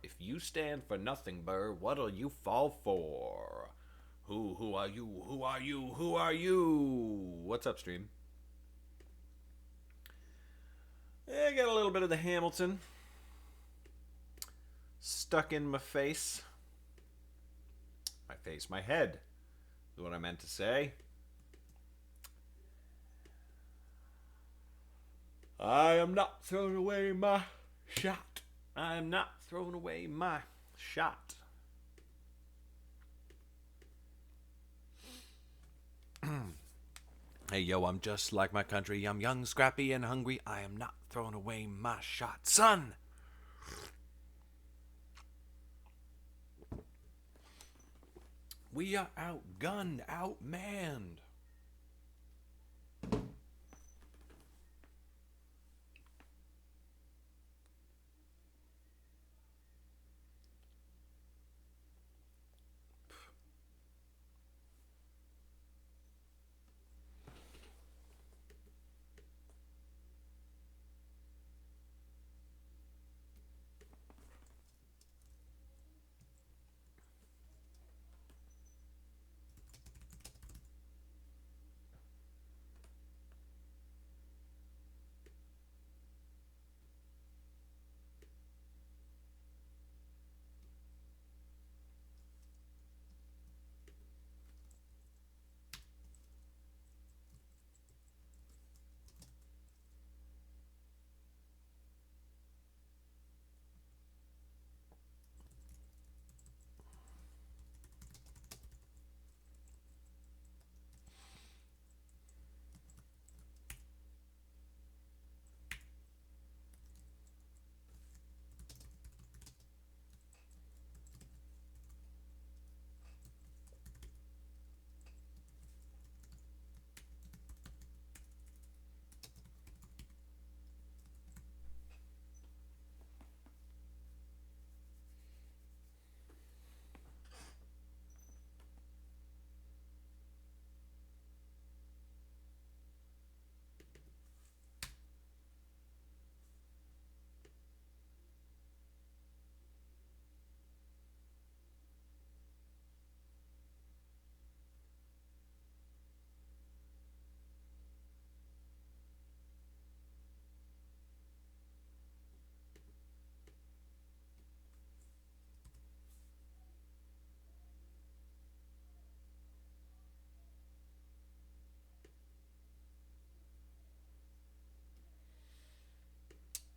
If you stand for nothing, Burr, what'll you fall for? Who are you? Who are you? Who are you? What's up, stream? I got a little bit of the Hamilton stuck in my face. My head is what I meant to say. I am not throwing away my shot. I am not throwing away my shot. Hey, yo, I'm just like my country. I'm young, scrappy, and hungry. I am not throwing away my shot. Son! We are outgunned, outmanned.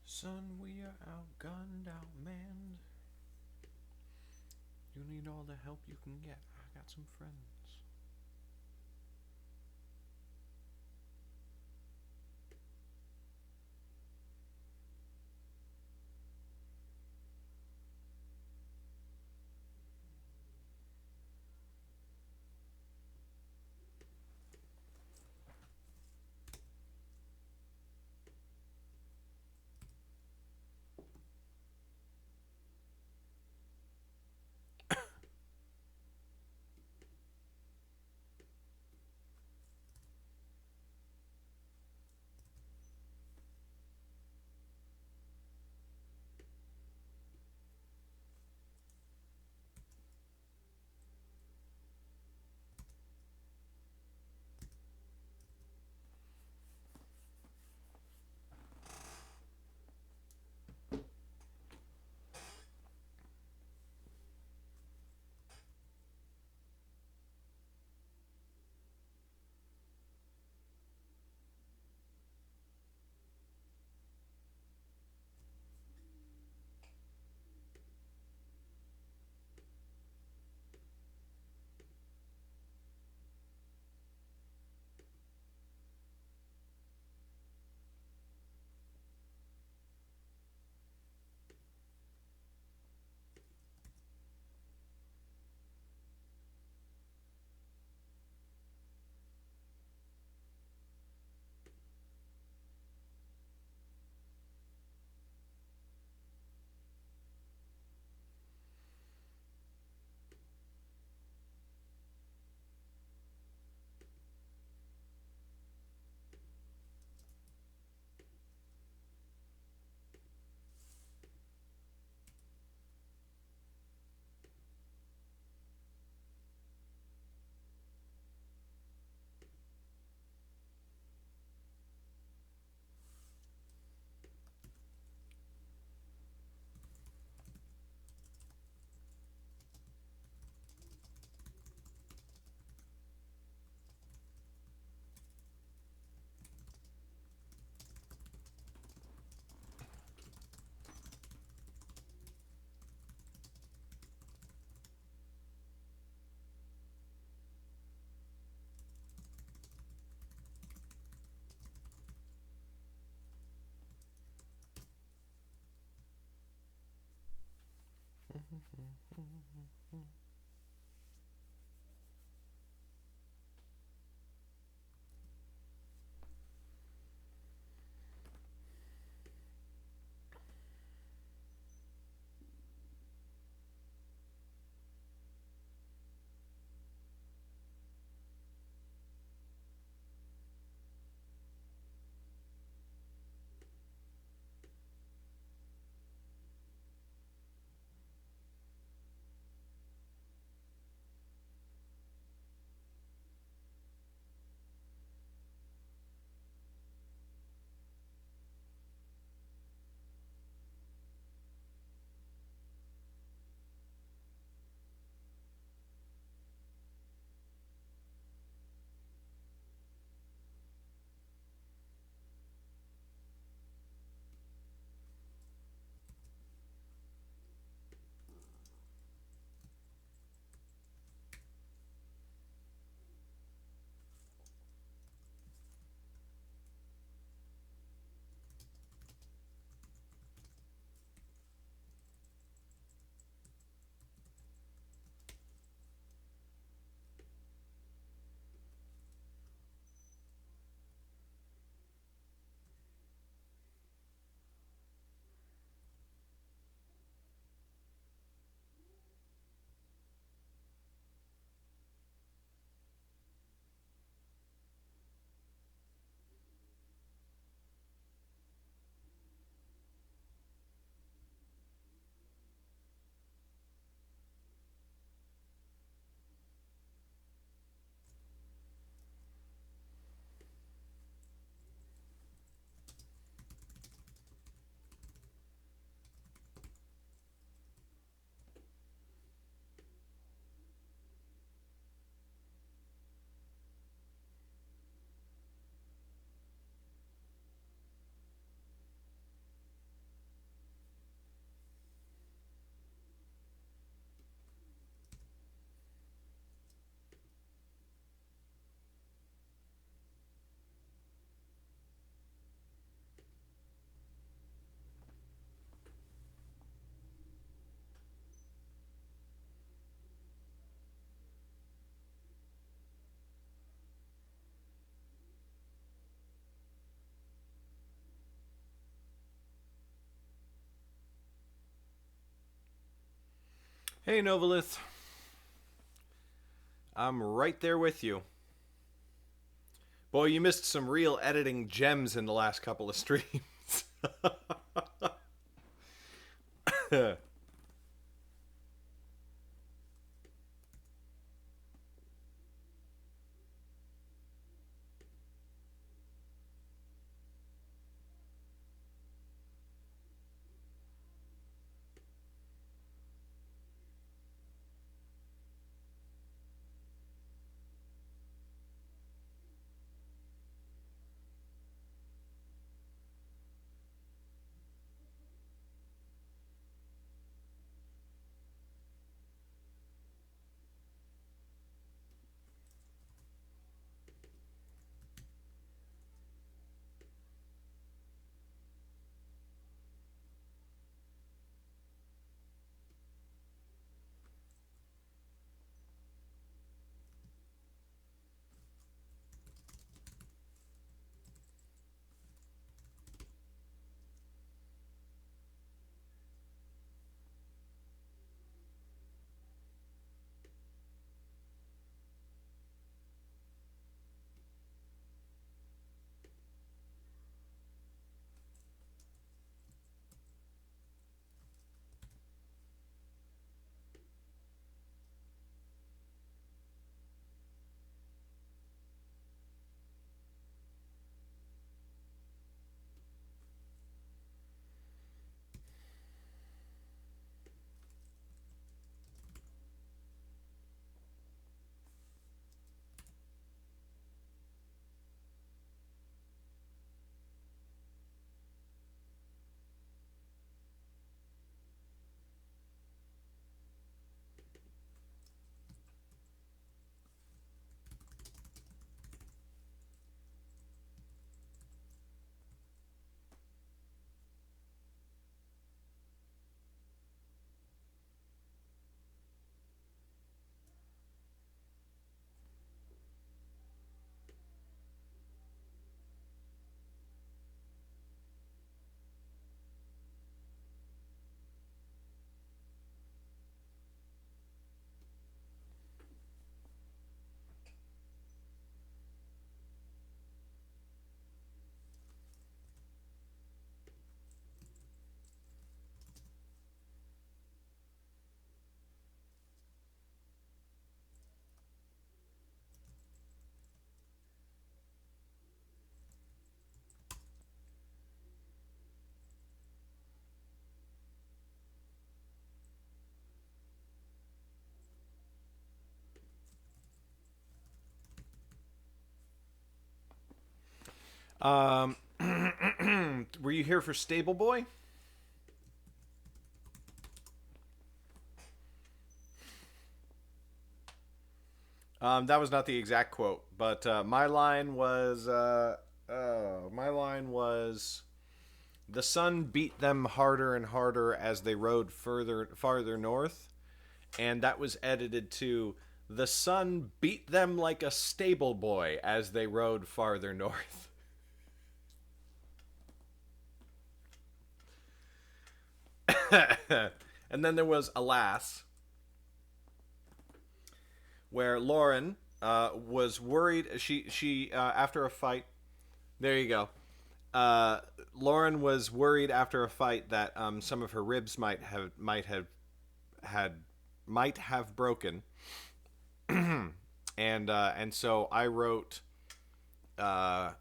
Son, we are outgunned, outmanned. You need all the help you can get. I got some friends. Hey, Novelith. I'm right there with you. Boy, you missed some real editing gems in the last couple of streams. Um, were you here for Stable Boy? That was not the exact quote, but my line was, the sun beat them harder and harder as they rode farther north, and that was edited to, the sun beat them like a stable boy as they rode farther north. And then there was Alas, where Lauren was worried. She after a fight. There you go. Lauren was worried after a fight that some of her ribs had might have broken, and so I wrote, uh,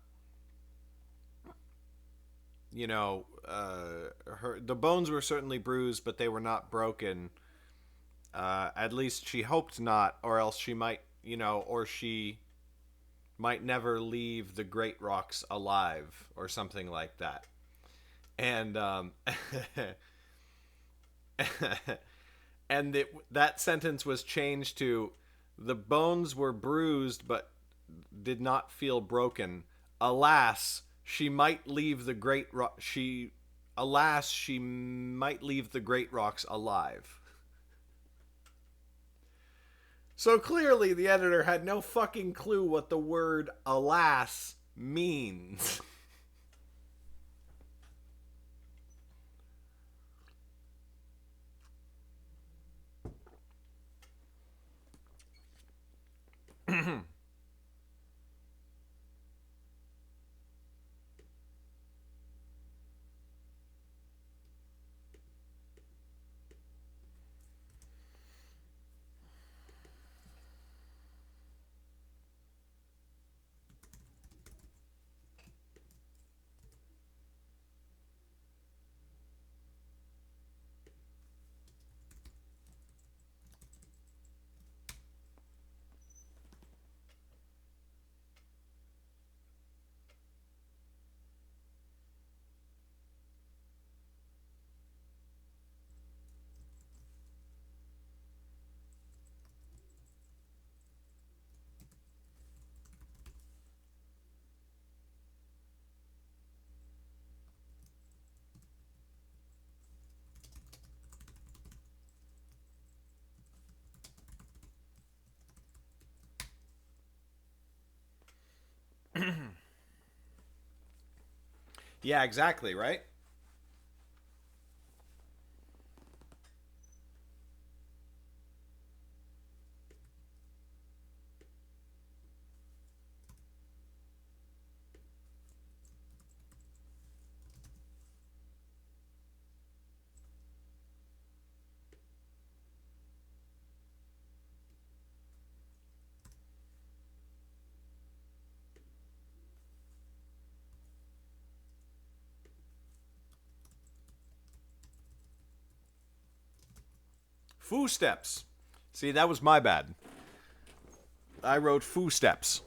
her the bones were certainly bruised, but they were not broken. At least she hoped not, or else she might, or she might never leave the Great Rocks alive, or something like that. And and that sentence was changed to, the bones were bruised but did not feel broken. Alas, she might leave the she might leave the Great Rocks alive. So clearly the editor had no fucking clue what the word alas means. Yeah, exactly, right? Foo steps. See, that was my bad. I wrote foo steps.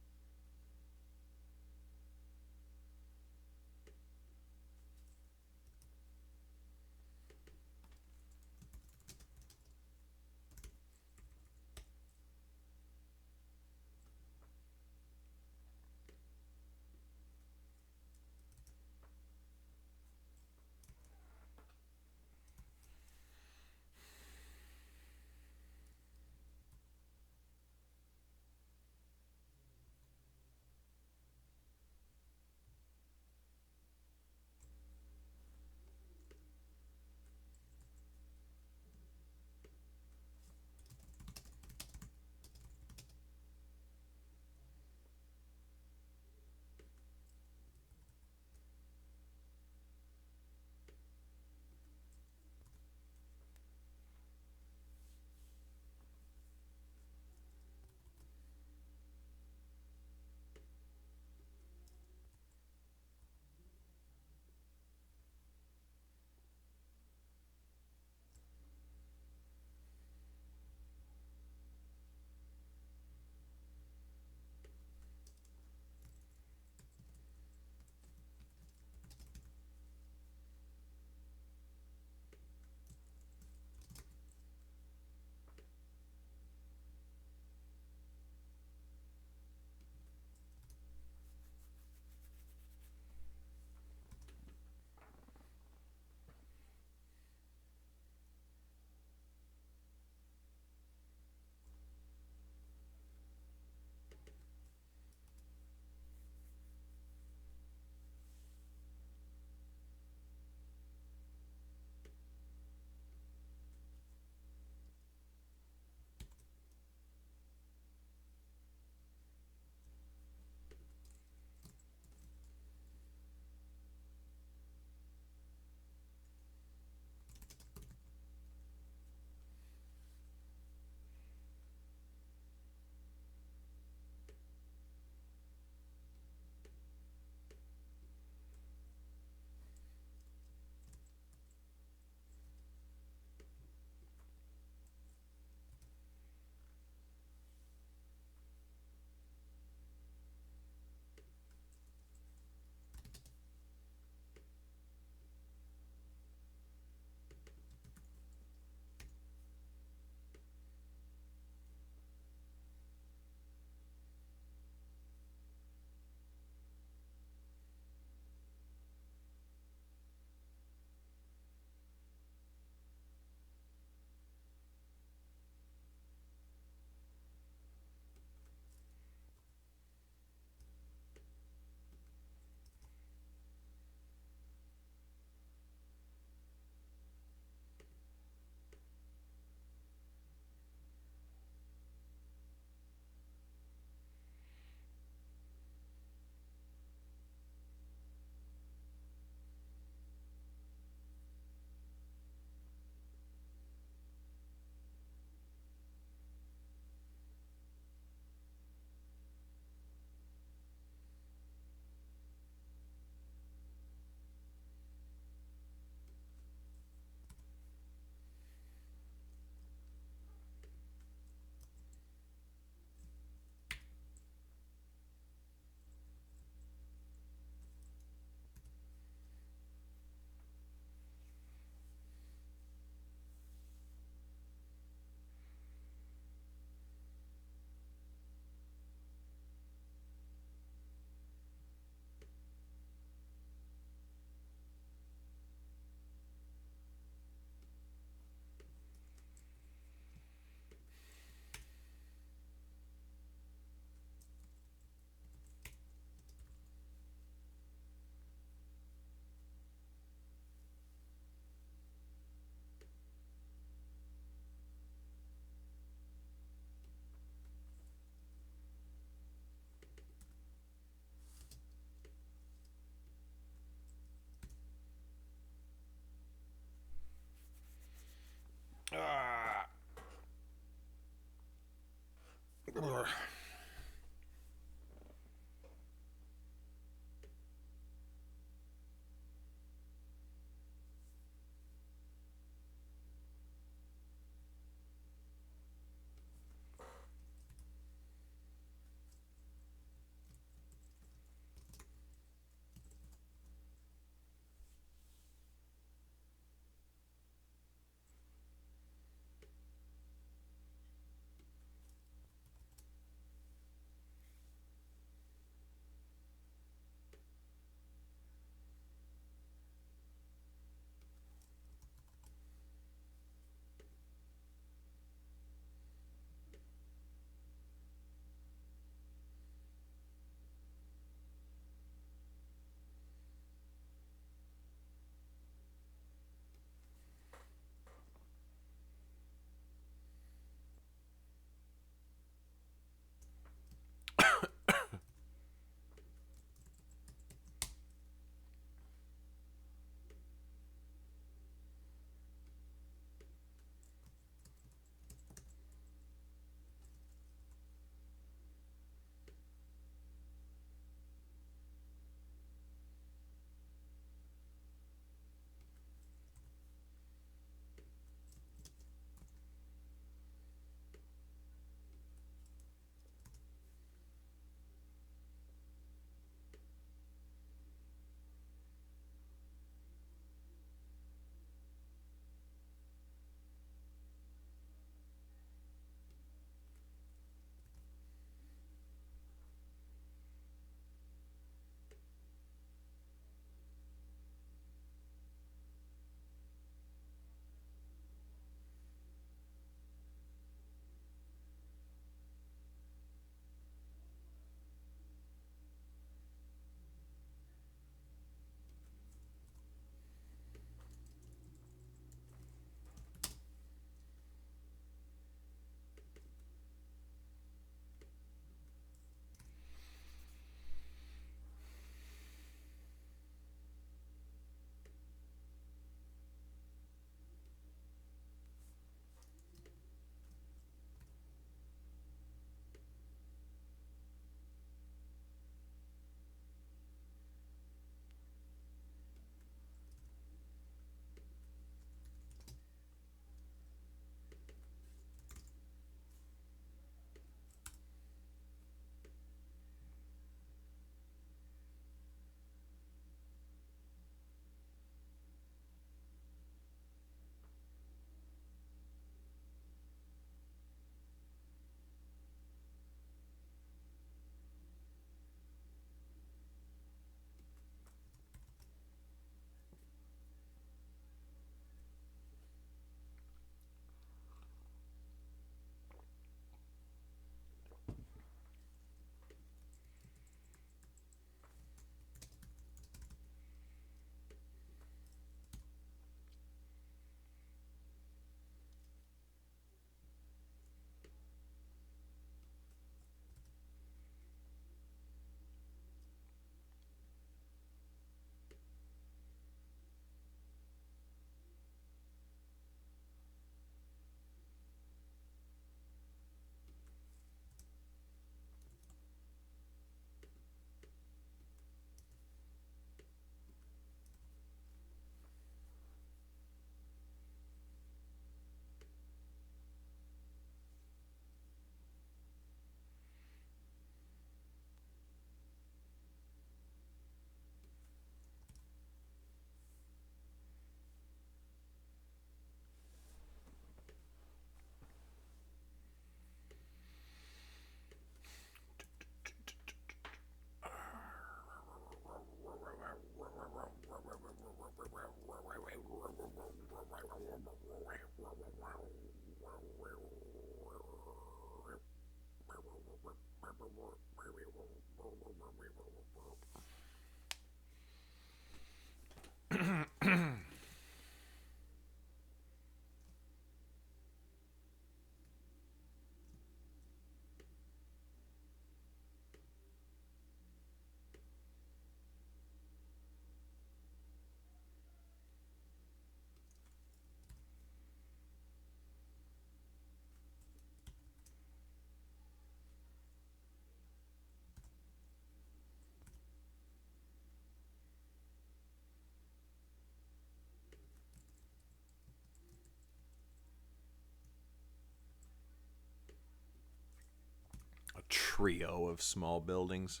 trio of small buildings.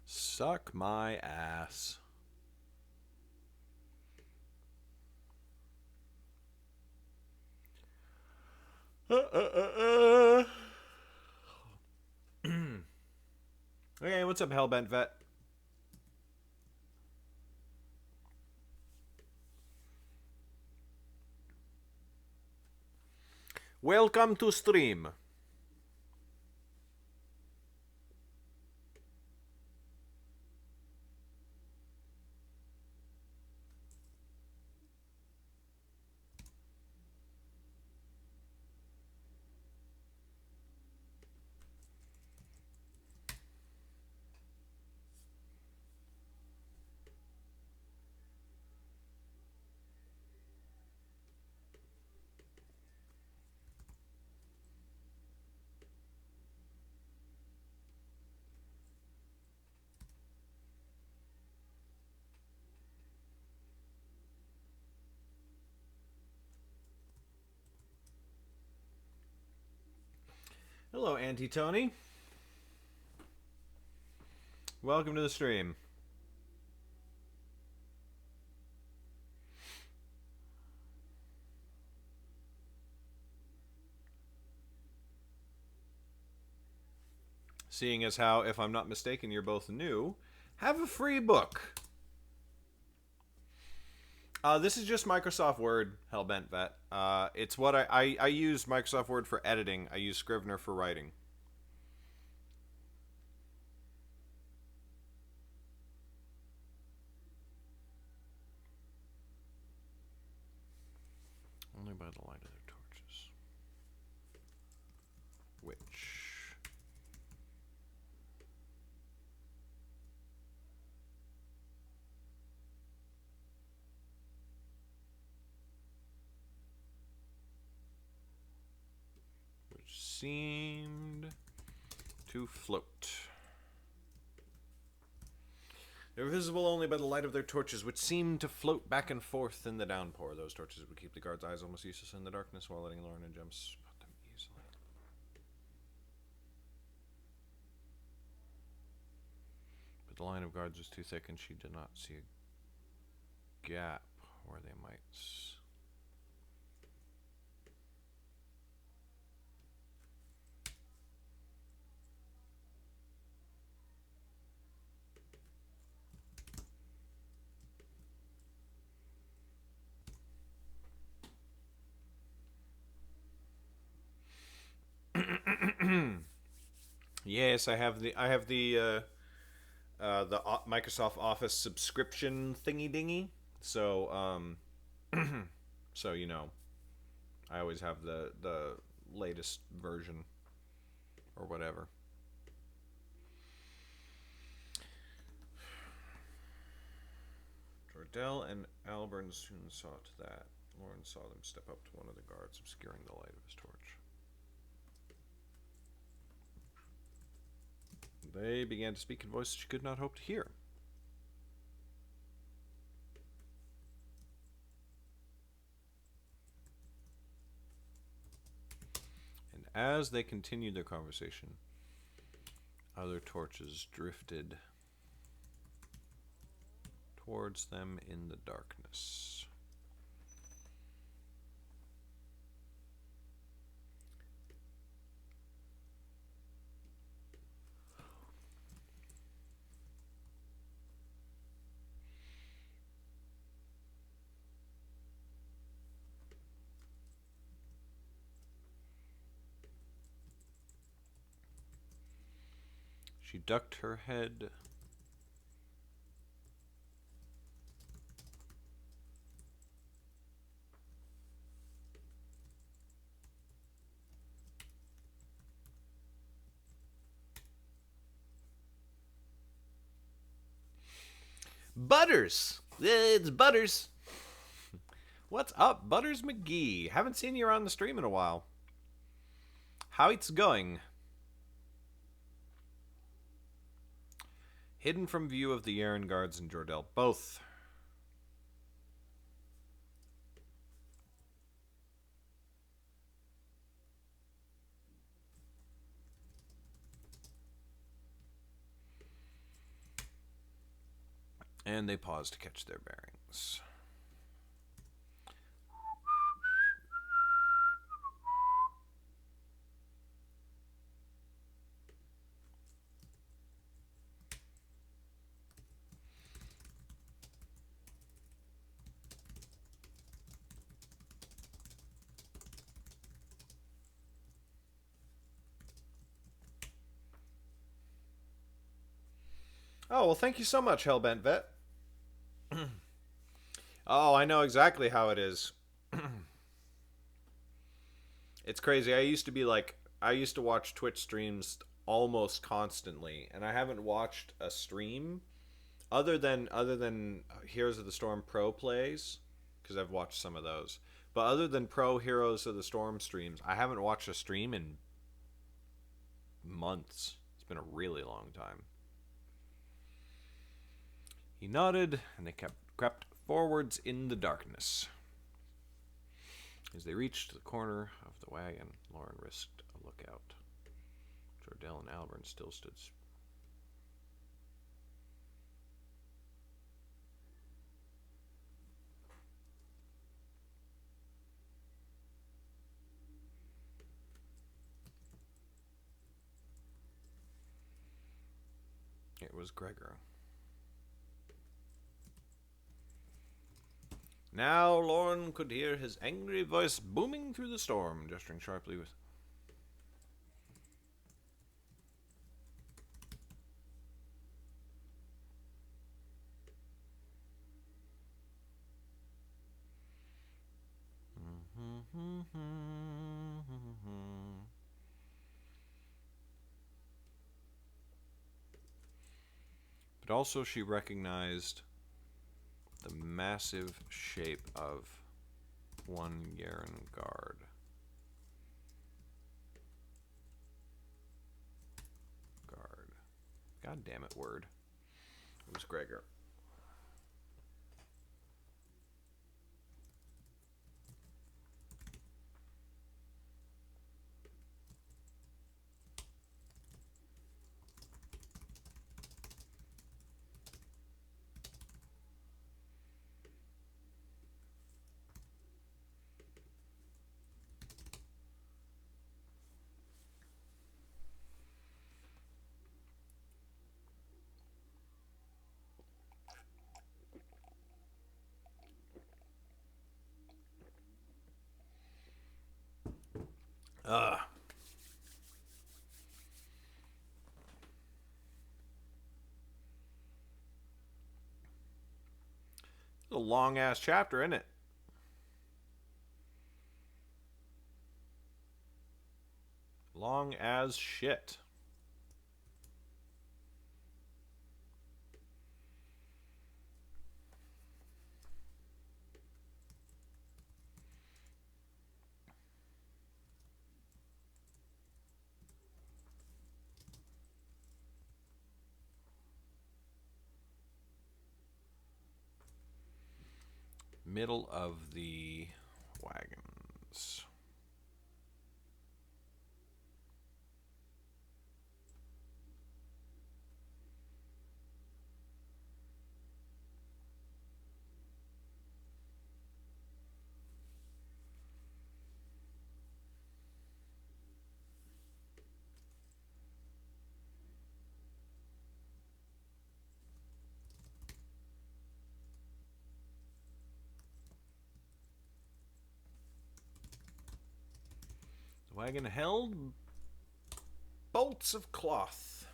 Suck my ass. Okay, what's up, Hellbent Vet? Welcome to stream. Hello, Auntie Tony. Welcome to the stream. Seeing as how, if I'm not mistaken, you're both new, have a free book. This is just Microsoft Word, Hellbent Vet. It's what I use Microsoft Word for editing. I use Scrivener for writing. Only by the light of their torches. Which... seemed to float. They were visible only by the light of their torches, which seemed to float back and forth in the downpour. Those torches would keep the guards' eyes almost useless in the darkness, while letting Lauren and Jem spot them easily. But the line of guards was too thick, and she did not see a gap where they might... Yes, I have the Microsoft Office subscription thingy dingy. So so you know, I always have the latest version or whatever. Jordell and Alburn soon saw to that. Lauren saw them step up to one of the guards, obscuring the light of his torch. They began to speak in voices she could not hope to hear. And as they continued their conversation, other torches drifted towards them in the darkness. She ducked her head. Butters! It's Butters. What's up, Butters McGee? Haven't seen you around the stream in a while. How it's going? Hidden from view of the Yaren guards and Jordell. Both. And they pause to catch their bearings. Oh, well, thank you so much, Hellbent Vet. Oh, I know exactly how it is. It's crazy. I used to watch Twitch streams almost constantly, and I haven't watched a stream other than Heroes of the Storm Pro plays, because I've watched some of those. But other than Pro Heroes of the Storm streams, I haven't watched a stream in months. It's been a really long time. He nodded, and they crept forwards in the darkness. As they reached the corner of the wagon, Lauren risked a lookout. Jordell and Albert still stood. It was Gregor. Now Lauren could hear his angry voice booming through the storm, gesturing sharply with... But also she recognized the massive shape of one Yaren guard. God damn it, word. It was Gregor. Ugh. It's a long-ass chapter, isn't it? Long as shit. Middle of the wagons. The wagon held bolts of cloth.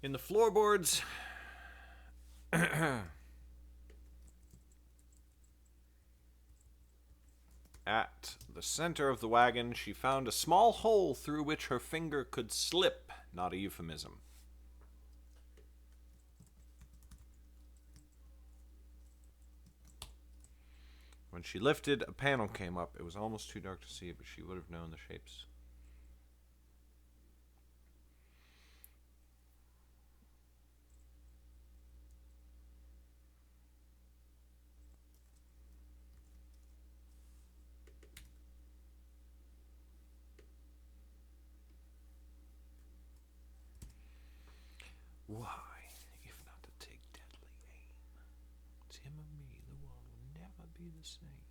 In the floorboards, at the center of the wagon, she found a small hole through which her finger could slip, not a euphemism. When she lifted, a panel came up. It was almost too dark to see, but she would have known the shapes. Why, if not to take deadly aim? It's him or me, the world will never be the same.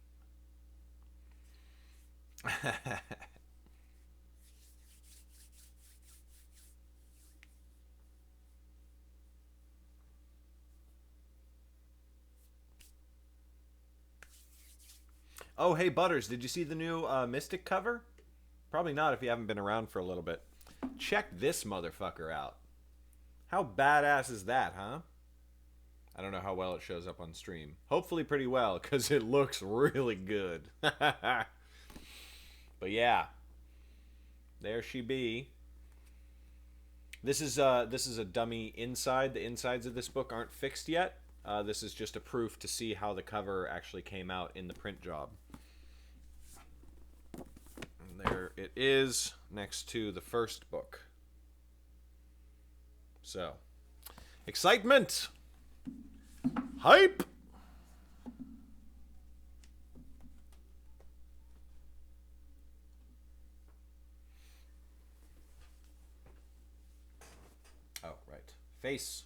Oh, hey, Butters, did you see the new Mystic cover? Probably not if you haven't been around for a little bit. Check this motherfucker out. How badass is that, huh? I don't know how well it shows up on stream. Hopefully pretty well, because it looks really good. But yeah. There she be. This is a dummy inside. The insides of this book aren't fixed yet. This is just a proof to see how the cover actually came out in the print job. And there it is next to the first book. So, excitement! Hype! Oh, right. Face.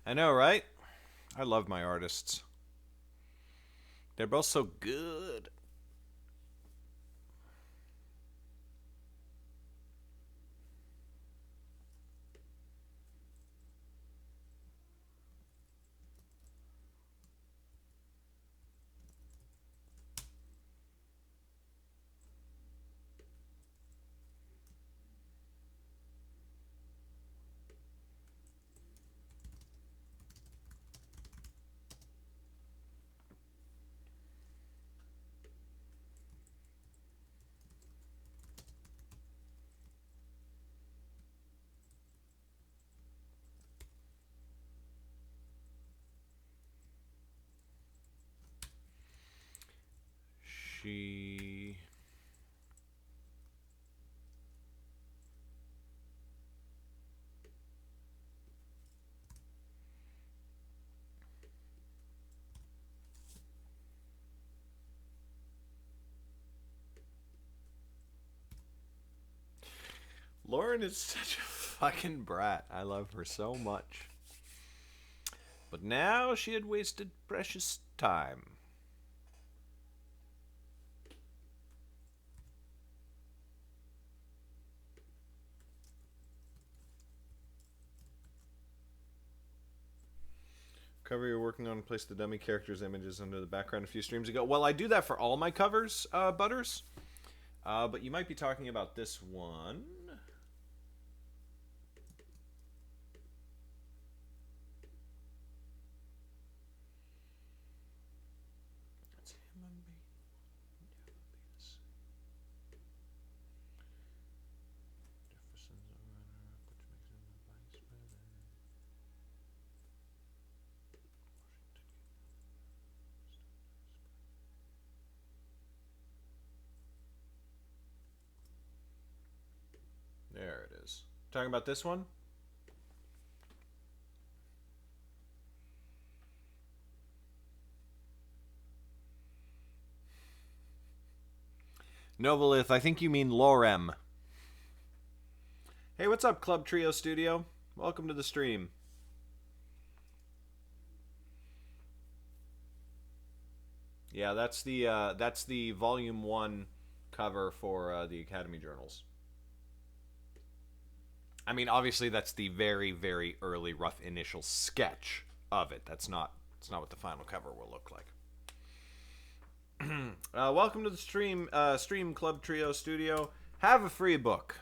I know, right? I love my artists. They're both so good. She... Lauren is such a fucking brat. I love her so much. But now she had wasted precious time. Cover you're working on, place the dummy characters' images under the background a few streams ago. Well, I do that for all my covers, Butters. But you might be talking about this one. That's him and me. Jefferson's a runner, which makes him the vice president. There it is. Talking about this one? Novelith, I think you mean Lorem. Hey, what's up, Club Trio Studio? Welcome to the stream. Yeah, that's the volume 1 cover for the Academy Journals. I mean, obviously that's the very, very early rough initial sketch of it. It's not what the final cover will look like. Welcome to the Stream Club Trio Studio. Have a free book.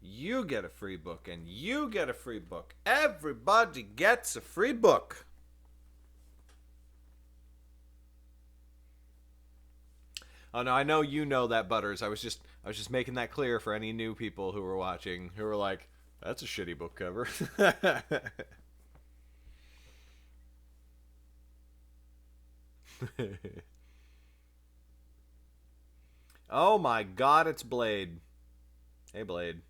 You get a free book, and you get a free book. Everybody gets a free book. Oh no, I know you know that, Butters. I was just making that clear for any new people who were watching, who were like, "That's a shitty book cover." Oh my God, it's Blade. Hey, Blade.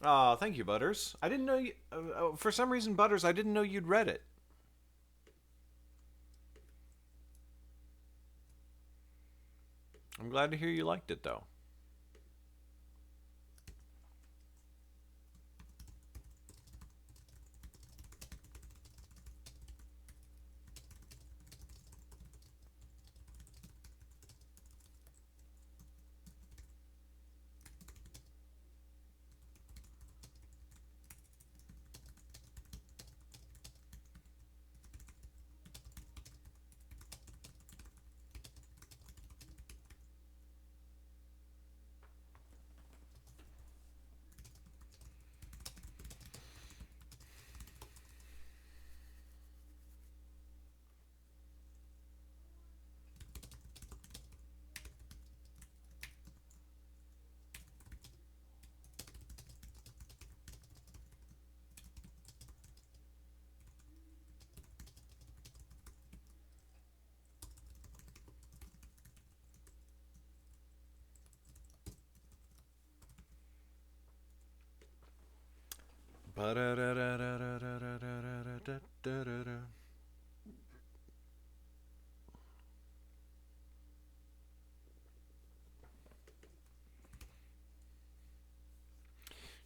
Oh, thank you, Butters. I didn't know you. For some reason, Butters, I didn't know you'd read it. I'm glad to hear you liked it, though.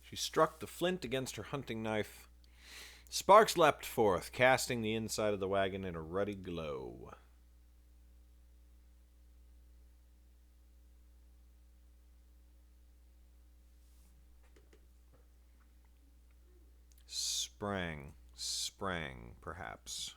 She struck the flint against her hunting knife. Sparks leapt forth, casting the inside of the wagon in a ruddy glow. Sprang, perhaps.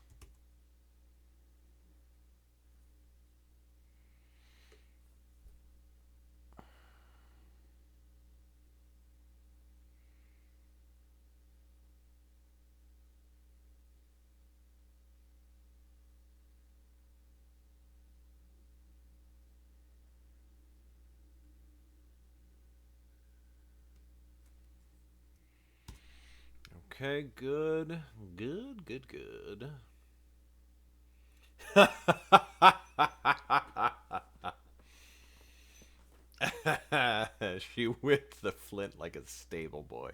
Okay, good. Good. She whipped the flint like a stable boy.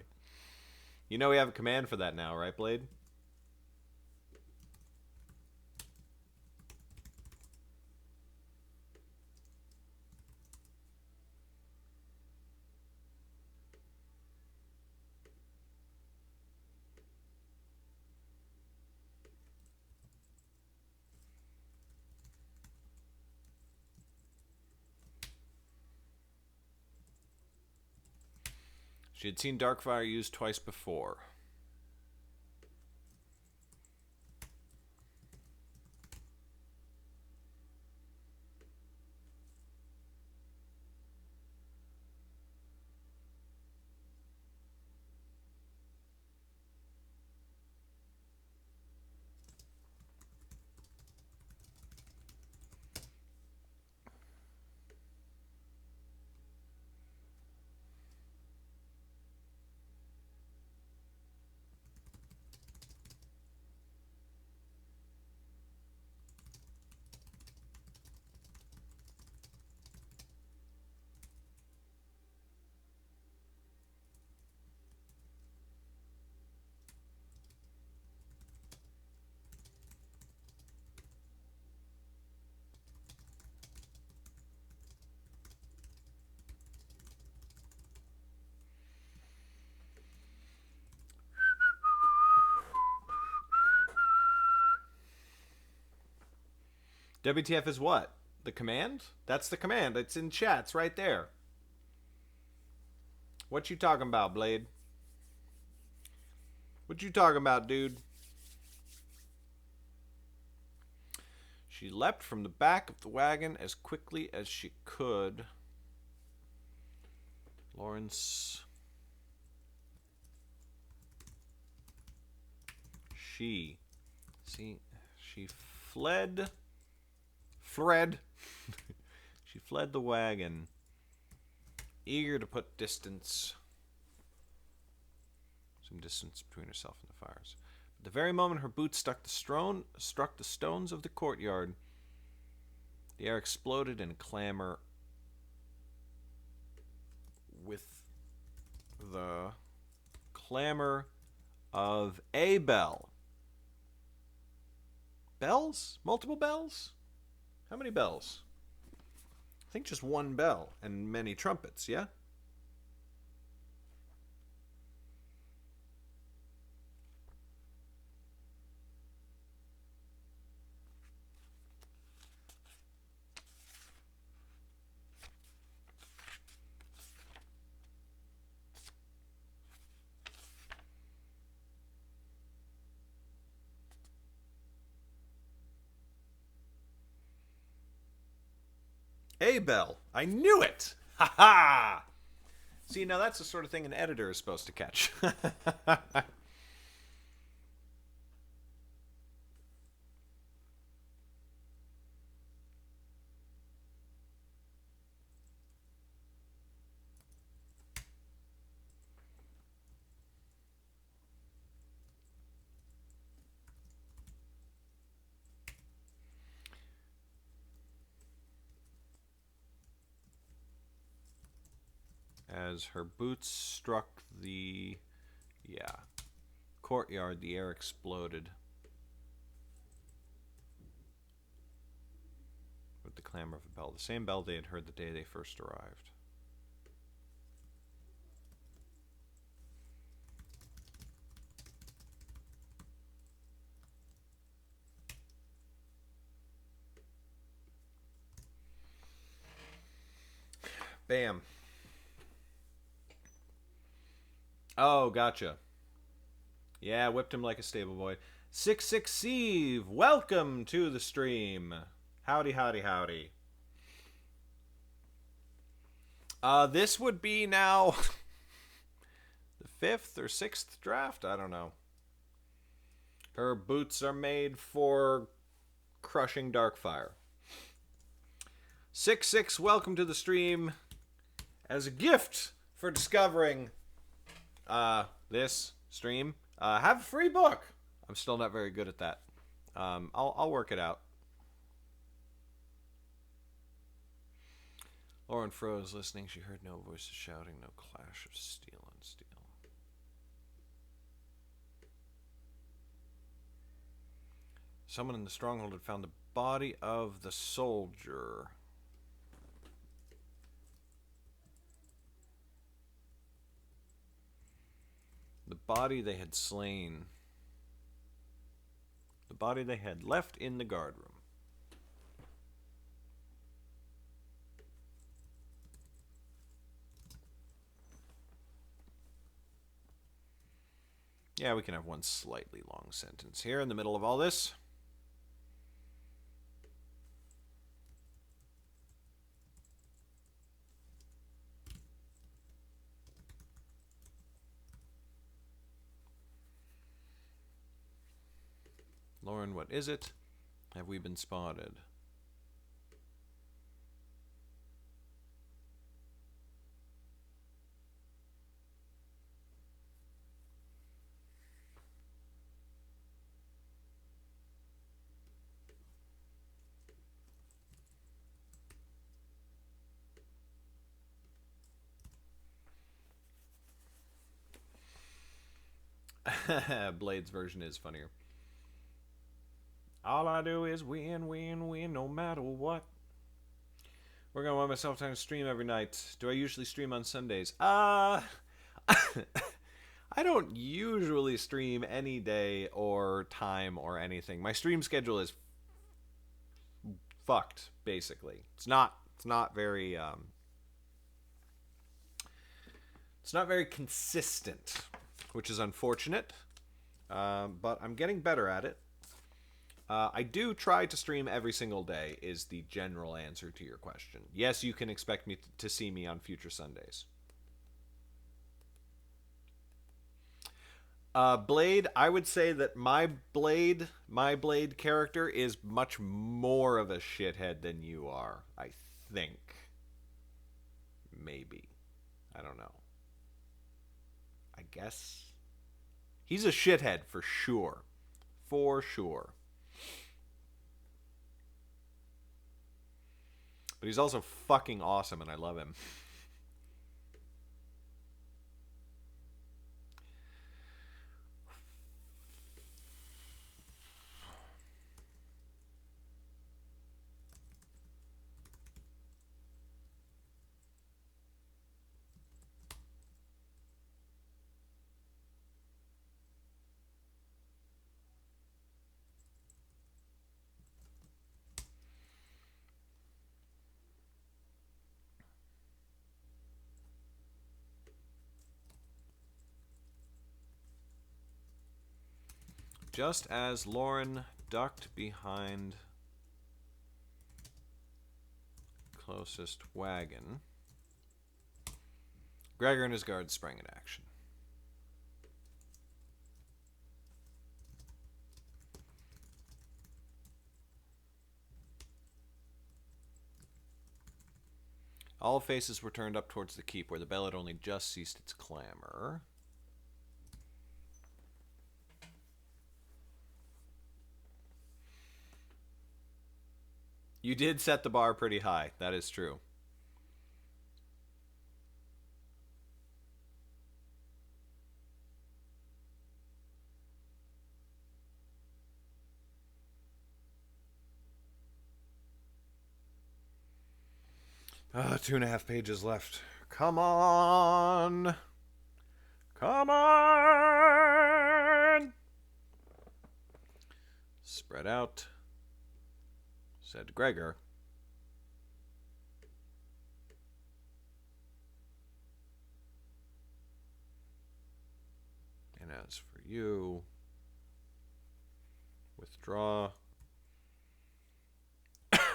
You know we have a command for that now, right, Blade? She had seen Darkfire used twice before. WTF is what? The command? That's the command. It's in chat. It's right there. What you talking about, Blade? What you talking about, dude? She leapt from the back of the wagon as quickly as she could. Lawrence. She fled. She fled the wagon, eager to put some distance between herself and the fires. At the very moment her boots struck the stones of the courtyard, the air exploded in a clamor with the clamor of a bell. Bells? Multiple bells? How many bells? I think just one bell and many trumpets, yeah? A bell. I knew it! Ha ha! See, now that's the sort of thing an editor is supposed to catch. As her boots struck the courtyard, the air exploded with the clamor of a bell, the same bell they had heard the day they first arrived. Bam. Oh, gotcha. Yeah, whipped him like a stable boy. 66 Steve, welcome to the stream. Howdy, howdy, howdy. This would be now the 5th or 6th draft? I don't know. Her boots are made for crushing Darkfire. 66, welcome to the stream. As a gift for discovering this stream, have a free book. I'm still not very good at that. I'll work it out. Lauren froze listening. She heard no voices shouting, no clash of steel on steel. Someone in the stronghold had found the body of the soldier. The body they had slain. The body they had left in the guard room. Yeah, we can have one slightly long sentence here in the middle of all this. Lauren, what is it? Have we been spotted? Blade's version is funnier. All I do is win, win, win, no matter what. We're gonna want myself time to stream every night. Do I usually stream on Sundays? I don't usually stream any day or time or anything. My stream schedule is fucked, basically. It's not very it's not very consistent, which is unfortunate. But I'm getting better at it. I do try to stream every single day is the general answer to your question. Yes, you can expect me to see me on future Sundays. Blade, I would say that my Blade character is much more of a shithead than you are, I think. Maybe. I don't know. I guess. He's a shithead for sure. For sure. But he's also fucking awesome and I love him. Just as Lauren ducked behind closest wagon, Gregor and his guards sprang into action. All faces were turned up towards the keep, where the bell had only just ceased its clamor. You did set the bar pretty high. That is true. Ah, 2.5 pages left. Come on! Come on! Spread out, said Gregor. And as for you, withdraw.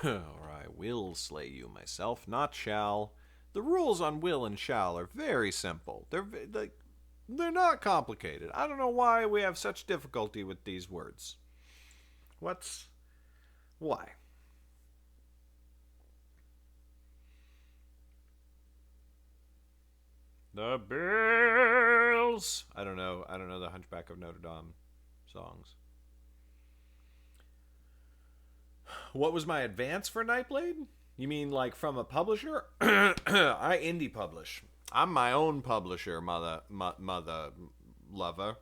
Or I will slay you myself, not shall. The rules on will and shall are very simple. They're not complicated. I don't know why we have such difficulty with these words. Why? The bells. I don't know the Hunchback of Notre Dame songs. What was my advance for Nightblade? You mean like from a publisher? I indie publish. I'm my own publisher, mother lover.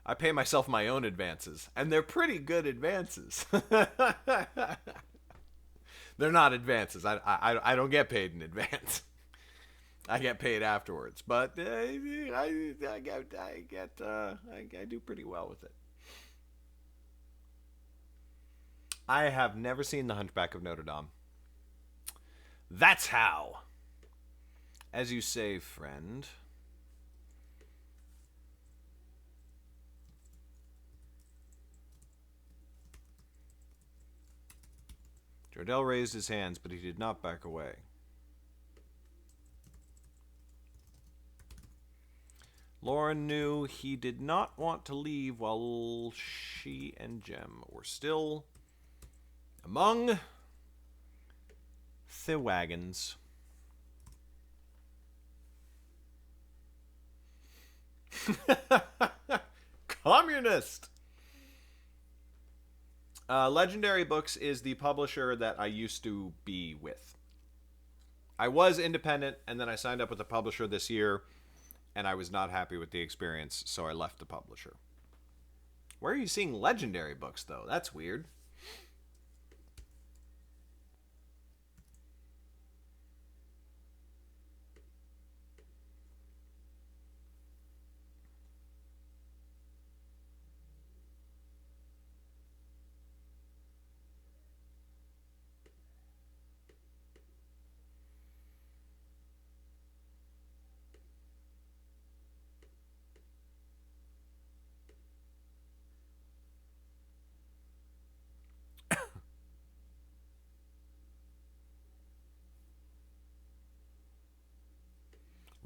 I pay myself my own advances, and they're pretty good advances. They're not advances. I don't get paid in advance. I get paid afterwards, but I do pretty well with it. I have never seen The Hunchback of Notre Dame. That's how. As you say, friend. Jardel raised his hands, but he did not back away. Lauren knew he did not want to leave while she and Jem were still among the wagons. Communist! Legendary Books is the publisher that I used to be with. I was independent, and then I signed up with a publisher this year, and I was not happy with the experience, so I left the publisher. Where are you seeing Legendary Books, though? That's weird.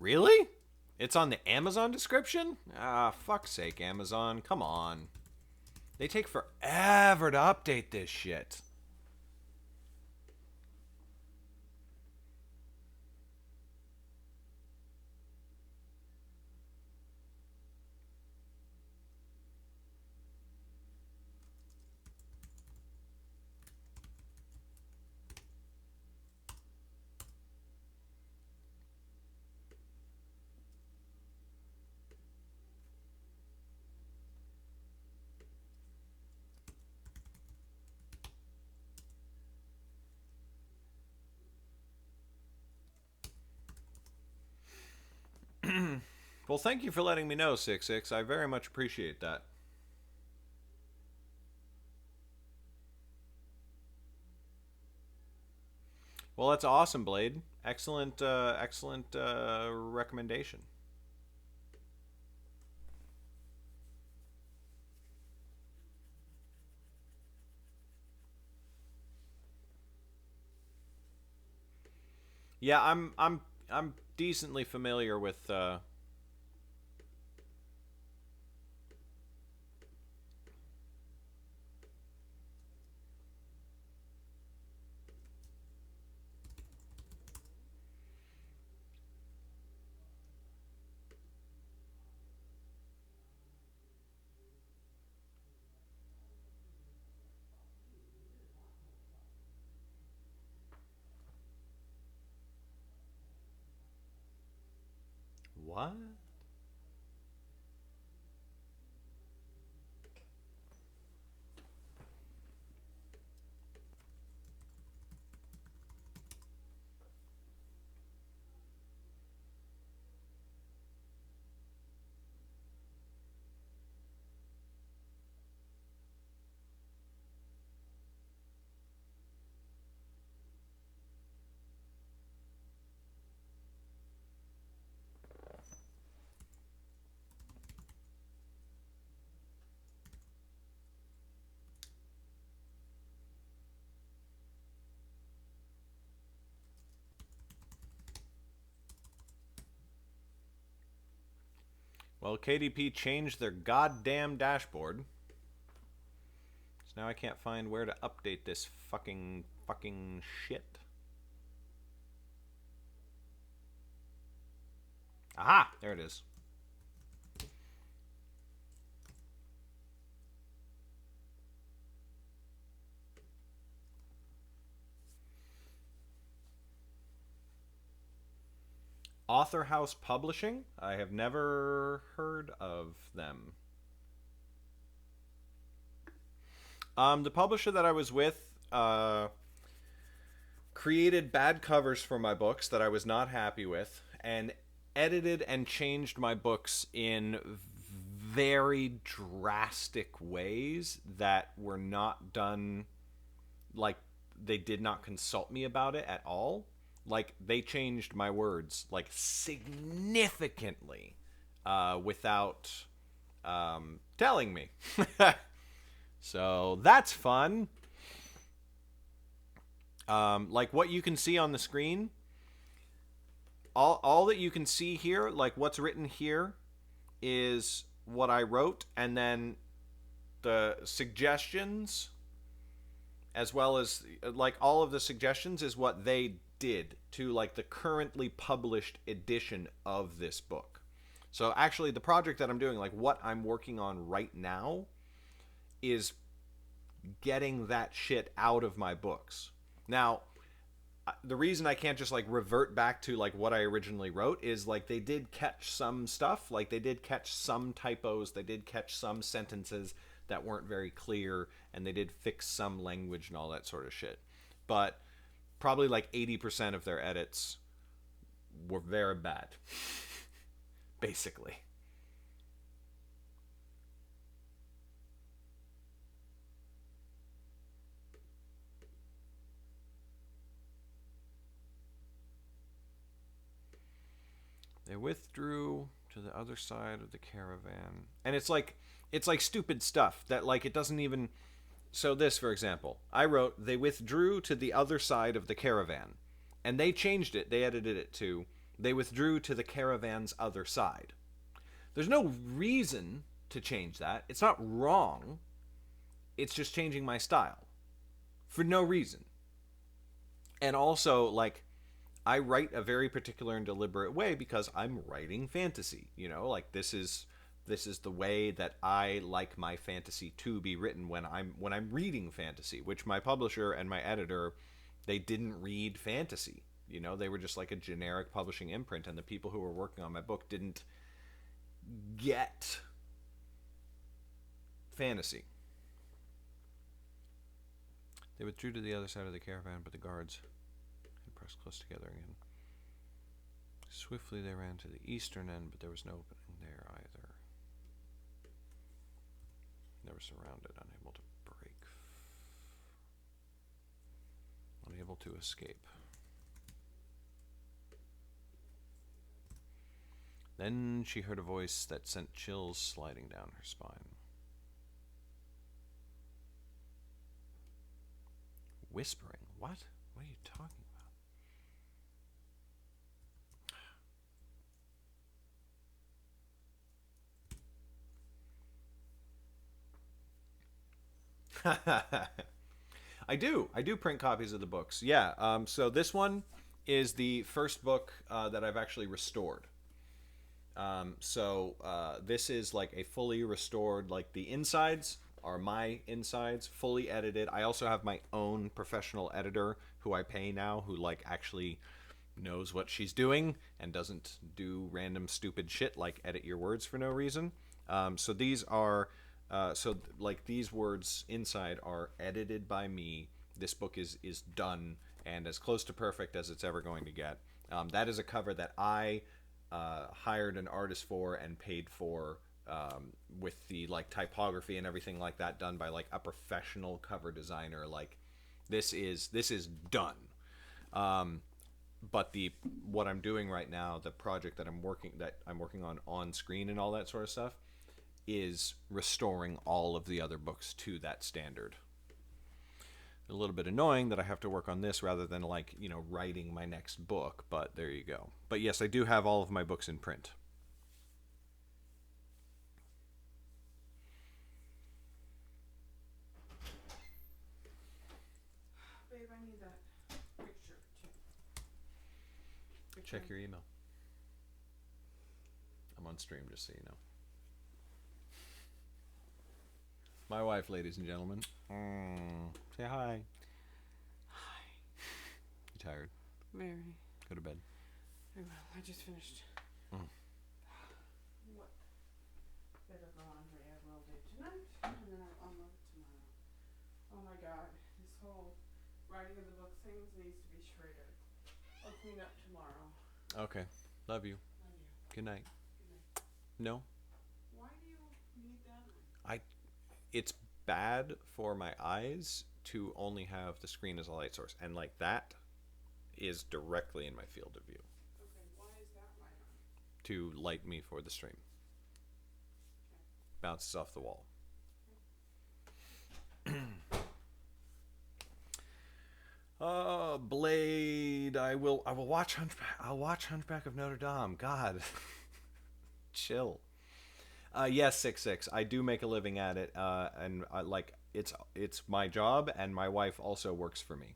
Really? It's on the Amazon description? Ah, fuck's sake, Amazon. Come on. They take forever to update this shit. Well, thank you for letting me know, 66. I very much appreciate that. Well, that's awesome, Blade. Excellent, excellent recommendation. Yeah, I'm decently familiar with. What? Well, KDP changed their goddamn dashboard. So now I can't find where to update this fucking shit. Aha! There it is. Author House Publishing? I have never heard of them. The publisher that I was with created bad covers for my books that I was not happy with, and edited and changed my books in very drastic ways that were not done, like, they did not consult me about it at all. Like, they changed my words, like, significantly without telling me. So that's fun. Like, what you can see on the screen, all that you can see here, like what's written here, is what I wrote, and then the suggestions, as well as, like, all of the suggestions is what they did to, like, the currently published edition of this book. So actually the project that I'm doing, like what I'm working on right now, is getting that shit out of my books. Now, the reason I can't just, like, revert back to, like, what I originally wrote is, like, they did catch some stuff. Like, they did catch some typos. They did catch some sentences that weren't very clear, and they did fix some language and all that sort of shit. But probably, like, 80% of their edits were very bad. Basically. They withdrew to the other side of the caravan. And it's like stupid stuff that, like, it doesn't even. So this, for example, I wrote, they withdrew to the other side of the caravan. And they changed it. They edited it to, They withdrew to the caravan's other side. There's no reason to change that. It's not wrong. It's just changing my style for no reason. And also, like, I write a very particular and deliberate way because I'm writing fantasy. You know, like this is the way that I like my fantasy to be written when I'm reading fantasy, which my publisher and my editor, they didn't read fantasy. You know, they were just like a generic publishing imprint, and the people who were working on my book didn't get fantasy. They withdrew to the other side of the caravan, but the guards had pressed close together again. Swiftly they ran to the eastern end, but there was no opening there either. They were surrounded, unable to break, unable to escape. Then she heard a voice that sent chills sliding down her spine. Whispering? What? What are you talking about? I do print copies of the books. Yeah. So this one is the first book that I've actually restored. This is like a fully restored, like the insides are my insides, fully edited. I also have my own professional editor who I pay now, who like actually knows what she's doing and doesn't do random stupid shit like edit your words for no reason. So these are, these words inside are edited by me. This book is done and as close to perfect as it's ever going to get. That is a cover that I hired an artist for and paid for, with the like typography and everything like that done by like a professional cover designer. Like this is done. But what I'm doing right now, the project that I'm working on screen and all that sort of stuff, is restoring all of the other books to that standard. A little bit annoying that I have to work on this rather than like, you know, writing my next book, but there you go. But yes, I do have all of my books in print. Babe, I need that picture too. Check your email. I'm on stream, just so you know. My wife, ladies and gentlemen. Say hi. Hi. You tired? Very. Go to bed. Very well. I just finished. What bit of laundry I will do tonight, and then I'll unload it tomorrow. Oh my god. This whole writing of the book things needs to be shredded. I'll clean up tomorrow. Okay. Love you. Love you. Good night. Good night. No. Why do you need that? It's bad for my eyes to only have the screen as a light source, and like that is directly in my field of view. Okay, why is that light on? To light me for the stream. Okay. Bounces off the wall. Blade. I will watch Hunchback. I'll watch Hunchback of Notre Dame. God. Chill. Yes, 6-6. I do make a living at it, and it's my job, and my wife also works for me.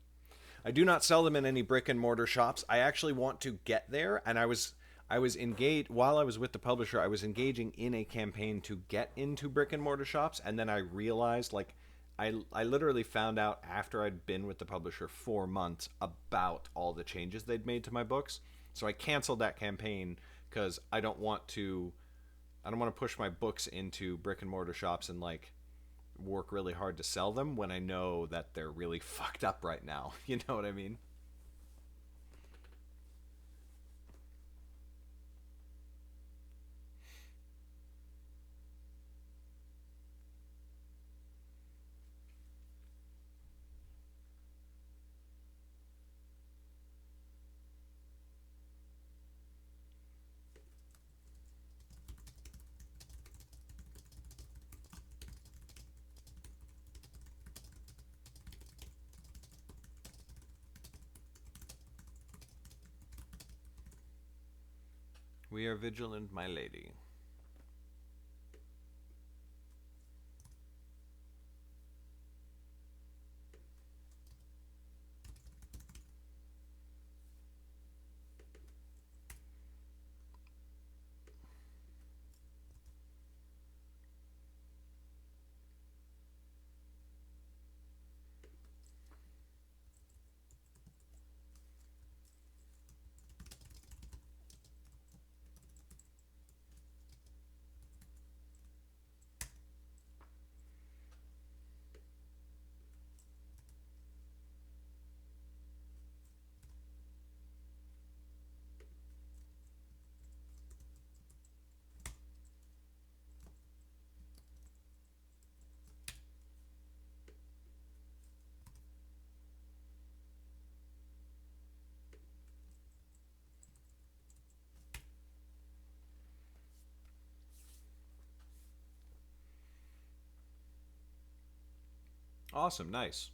I do not sell them in any brick and mortar shops. I actually want to get there, and I was engaged while I was with the publisher. I was engaging in a campaign to get into brick and mortar shops, and then I realized, like, I literally found out after I'd been with the publisher 4 months about all the changes they'd made to my books. So I canceled that campaign because I don't want to push my books into brick and mortar shops and like work really hard to sell them when I know that they're really fucked up right now. You know what I mean? We are vigilant, my lady. Awesome, nice.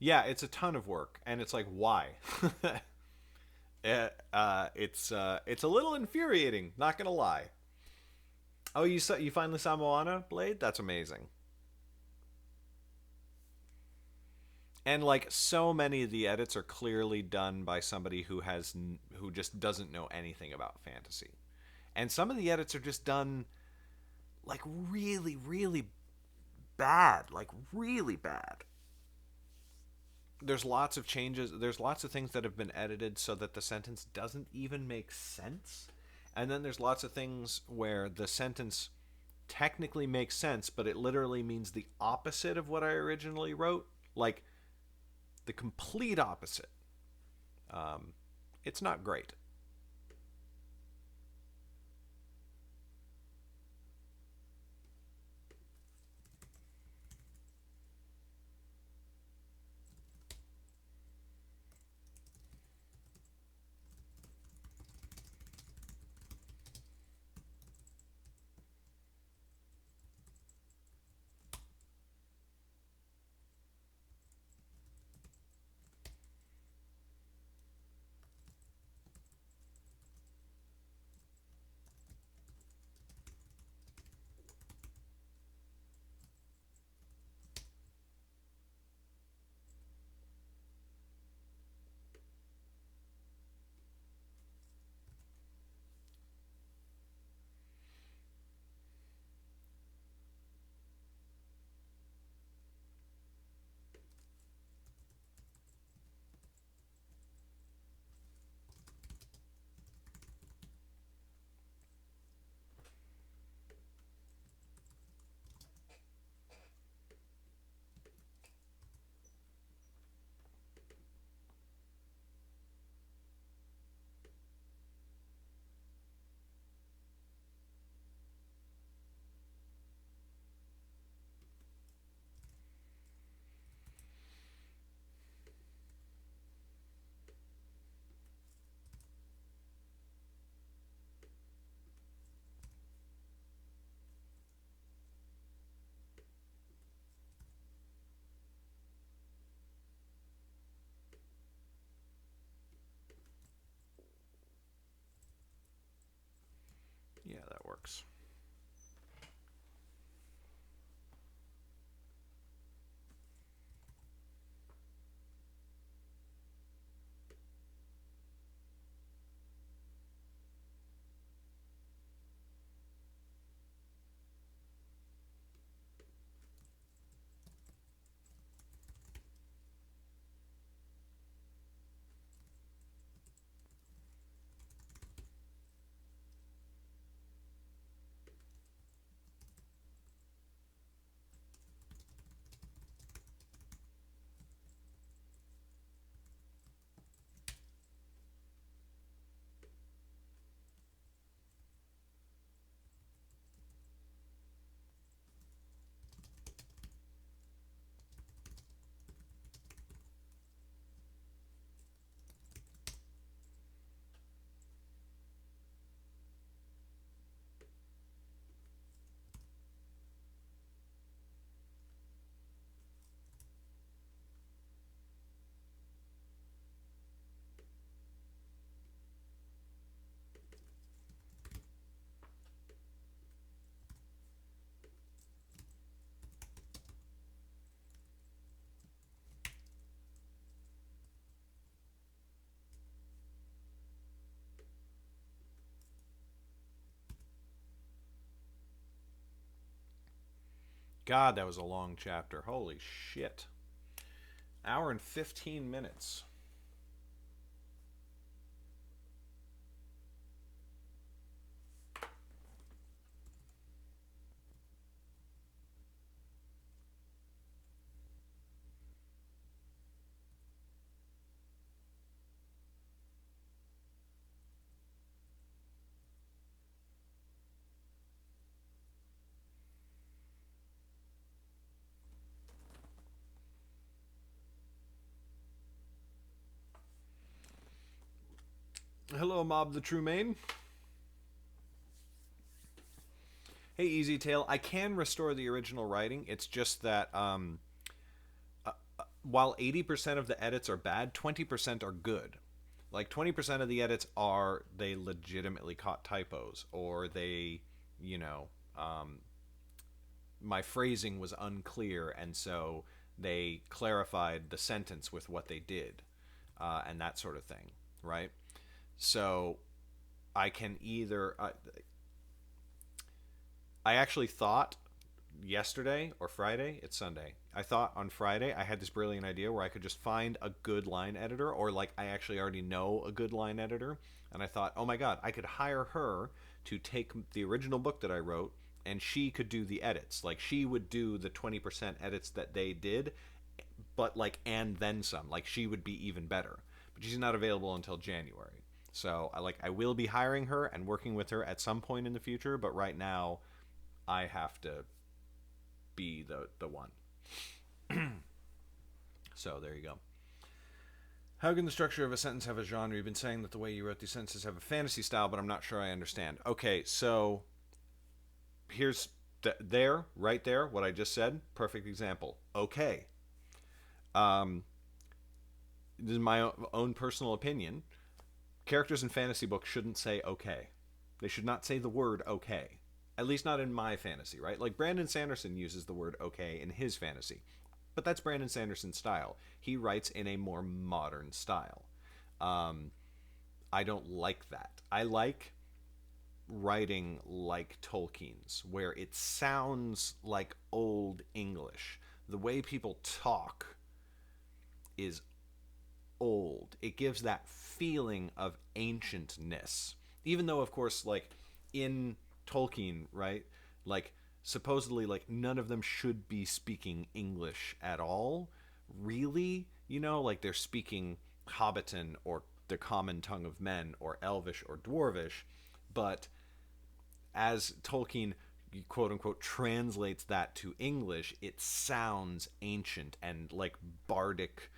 Yeah, it's a ton of work, and it's like, why? It's a little infuriating. Not gonna lie. Oh, you finally saw Moana, Blade? That's amazing. And like so many of the edits are clearly done by somebody who just doesn't know anything about fantasy. And some of the edits are just done like really really bad, like really bad. There's lots of changes, there's lots of things that have been edited so that the sentence doesn't even make sense. And then there's lots of things where the sentence technically makes sense, but it literally means the opposite of what I originally wrote. Like the complete opposite. Um, it's not great. Yeah, that works. God, that was a long chapter. Holy shit. Hour and 15 minutes. Hello, Mob the True Main. Hey, Easy Tail. I can restore the original writing. It's just that while 80% of the edits are bad, 20% are good. Like 20% of the edits are they legitimately caught typos or they, you know, um, my phrasing was unclear and so they clarified the sentence with what they did and that sort of thing, right? So I can either I actually thought yesterday or Friday, it's Sunday. I thought on Friday I had this brilliant idea where I could just find a good line editor, or like I actually already know a good line editor. And I thought, oh my God, I could hire her to take the original book that I wrote and she could do the edits. Like she would do the 20% edits that they did, but like and then some. Like she would be even better, but she's not available until January. So I will be hiring her and working with her at some point in the future, but right now I have to be the one. So there you go. How can the structure of a sentence have a genre? You've been saying that the way you wrote these sentences have a fantasy style, but I'm not sure I understand. Okay, so here's right there, what I just said. Perfect example. Okay. Um, this is my own personal opinion. Characters in fantasy books shouldn't say okay. They should not say the word okay. At least not in my fantasy, right? Like Brandon Sanderson uses the word okay in his fantasy. But that's Brandon Sanderson's style. He writes in a more modern style. Um, I don't like that. I like writing like Tolkien's, where it sounds like old English. The way people talk is old. It gives that feeling of ancientness. Even though, of course, like in Tolkien, right? Like supposedly, like none of them should be speaking English at all. Really, like they're speaking Hobbiton or the common tongue of men or Elvish or Dwarvish, but as Tolkien quote unquote translates that to English, it sounds ancient and like bardic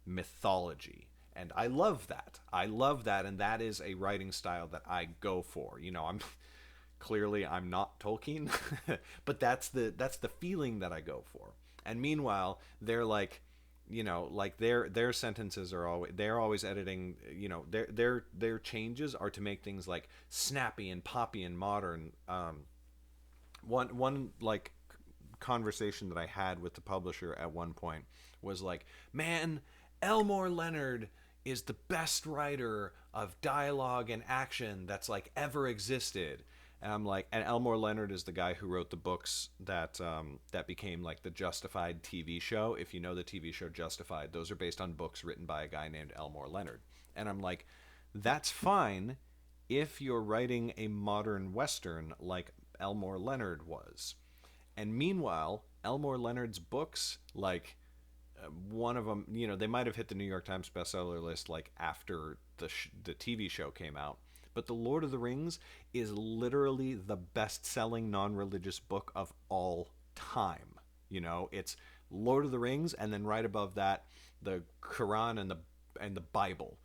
mythology. And I love that. I love that, and that is a writing style that I go for. I'm clearly I'm not Tolkien, but that's the feeling that I go for. And meanwhile, they're like, like their sentences are always they're always editing. Their changes are to make things like snappy and poppy and modern. One like conversation that I had with the publisher at one point was like, man, Elmore Leonard is the best writer of dialogue and action that's like ever existed. And I'm like, and Elmore Leonard is the guy who wrote the books that became like the Justified TV show. If you know the TV show Justified, those are based on books written by a guy named Elmore Leonard. And I'm like, that's fine if you're writing a modern Western like Elmore Leonard was. And meanwhile, Elmore Leonard's books, like one of them, they might have hit the New York Times bestseller list like after the TV show came out. But The Lord of the Rings is literally the best-selling non-religious book of all time. It's Lord of the Rings, and then right above that, the Quran and the Bible.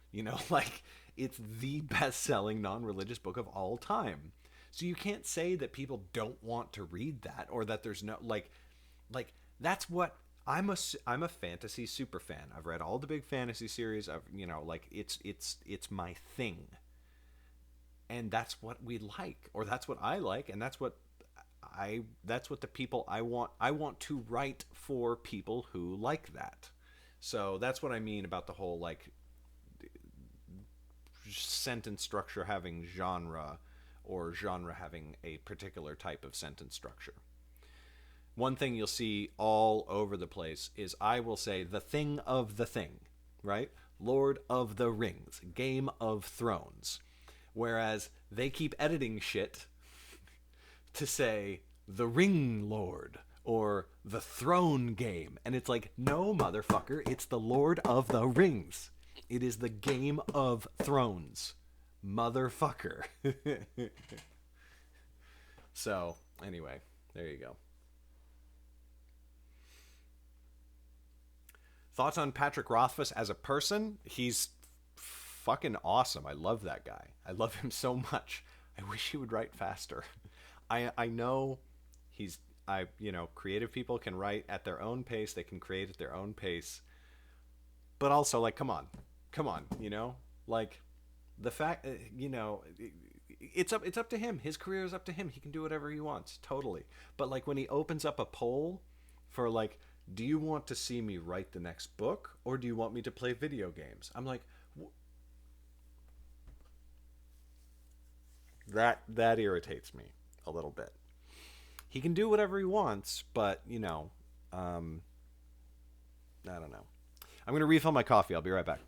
Like it's the best-selling non-religious book of all time. So you can't say that people don't want to read that, or that there's no like that's what I'm a fantasy super fan. I've read all the big fantasy series. I've like it's my thing. And that's what we like, or that's what I like, and that's what the people I want to write for people who like that. So that's what I mean about the whole like sentence structure having genre, or genre having a particular type of sentence structure. One thing you'll see all over the place is I will say the thing of the thing, right? Lord of the Rings, Game of Thrones. Whereas they keep editing shit to say the Ring Lord or the Throne Game. And it's like, no, motherfucker, it's the Lord of the Rings. It is the Game of Thrones. Motherfucker. So, anyway, there you go. Thoughts on Patrick Rothfuss as a person? He's fucking awesome. I love that guy. I love him so much. I wish he would write faster. I know creative people can write at their own pace. They can create at their own pace. But also, like, come on, like the fact, it's up to him. His career is up to him. He can do whatever he wants, totally. But like when he opens up a poll for like, do you want to see me write the next book, or do you want me to play video games? I'm like, that irritates me a little bit. He can do whatever he wants, but I don't know. I'm gonna refill my coffee. I'll be right back.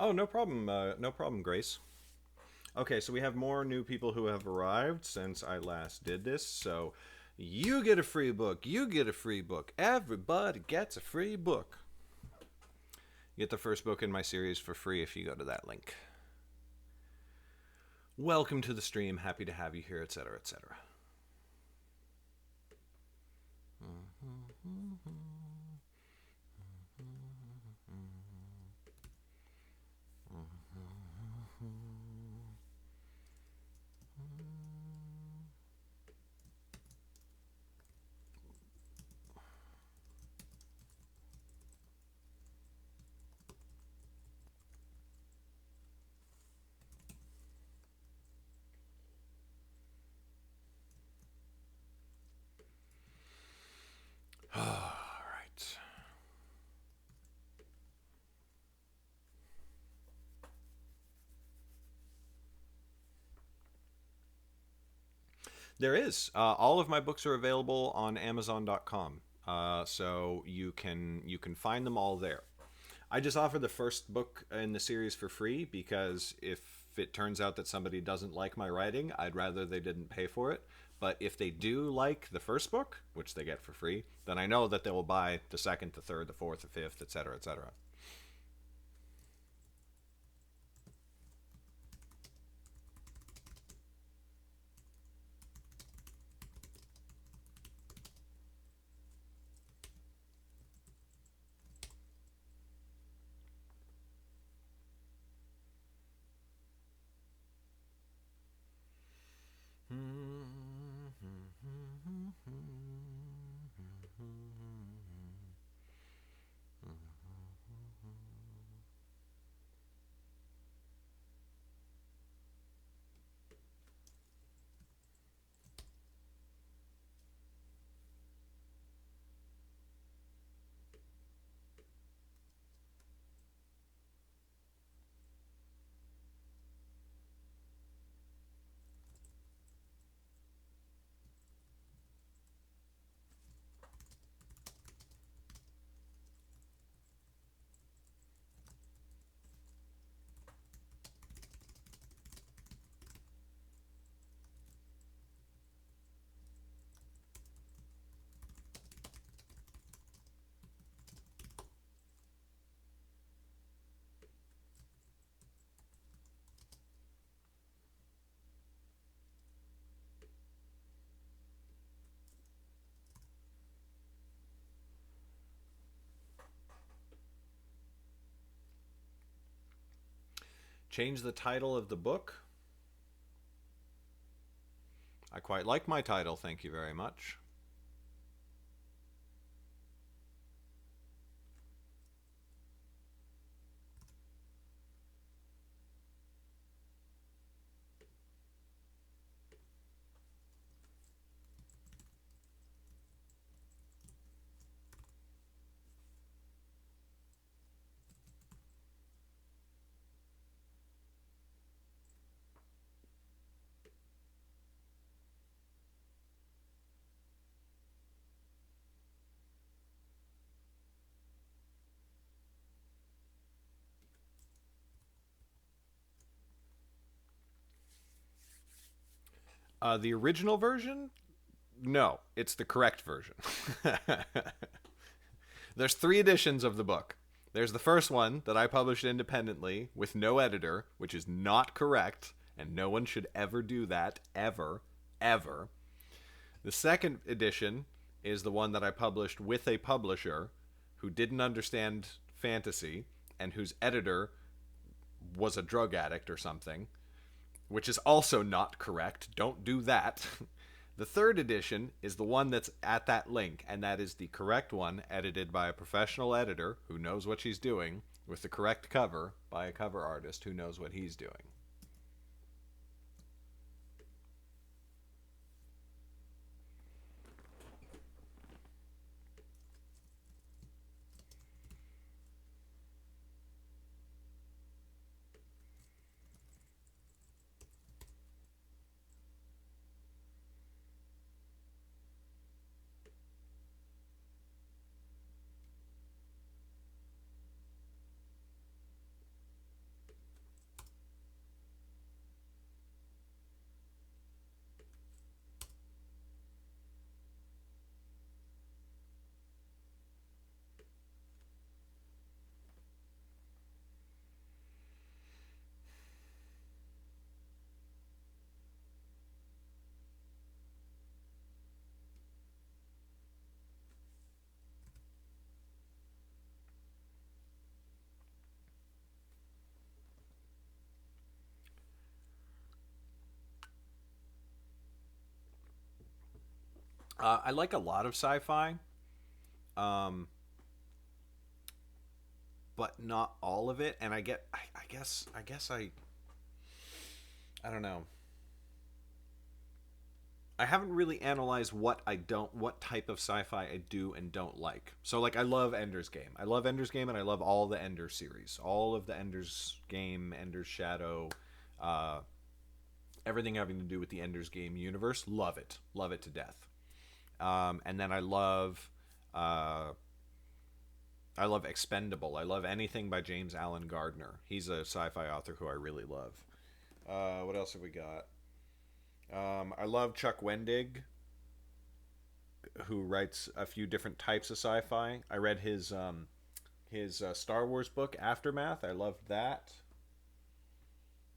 Oh, no problem. No problem, Grace. Okay, so we have more new people who have arrived since I last did this. So you get a free book. You get a free book. Everybody gets a free book. You get the first book in my series for free if you go to that link. Welcome to the stream. Happy to have you here, etc., etc. All right. There is. All of my books are available on Amazon.com, so you can find them all there. I just offer the first book in the series for free because if it turns out that somebody doesn't like my writing, I'd rather they didn't pay for it. But if they do like the first book, which they get for free, then I know that they will buy the second, the third, the fourth, the fifth, etc., etc. Change the title of the book. I quite like my title, thank you very much. The original version? No, it's the correct version. There's 3 editions of the book. There's the first one that I published independently with no editor, which is not correct, and no one should ever do that, ever, ever. The second edition is the one that I published with a publisher who didn't understand fantasy and whose editor was a drug addict or something, which is also not correct. Don't do that. The third edition is the one that's at that link, and that is the correct one, edited by a professional editor who knows what she's doing, with the correct cover by a cover artist who knows what he's doing. I like a lot of sci-fi, um, but not all of it. And I don't know. I haven't really analyzed what type of sci-fi I do and don't like. So like I love Ender's Game. I love Ender's Game and I love all the Ender series. All of the Ender's Game, Ender's Shadow, uh, everything having to do with the Ender's Game universe. Love it. Love it to death. And then uh, I love Expendable. I love anything by James Allen Gardner. He's a sci-fi author who I really love. What else have we got? I love Chuck Wendig, who writes a few different types of sci-fi. I read his Star Wars book Aftermath. I loved that.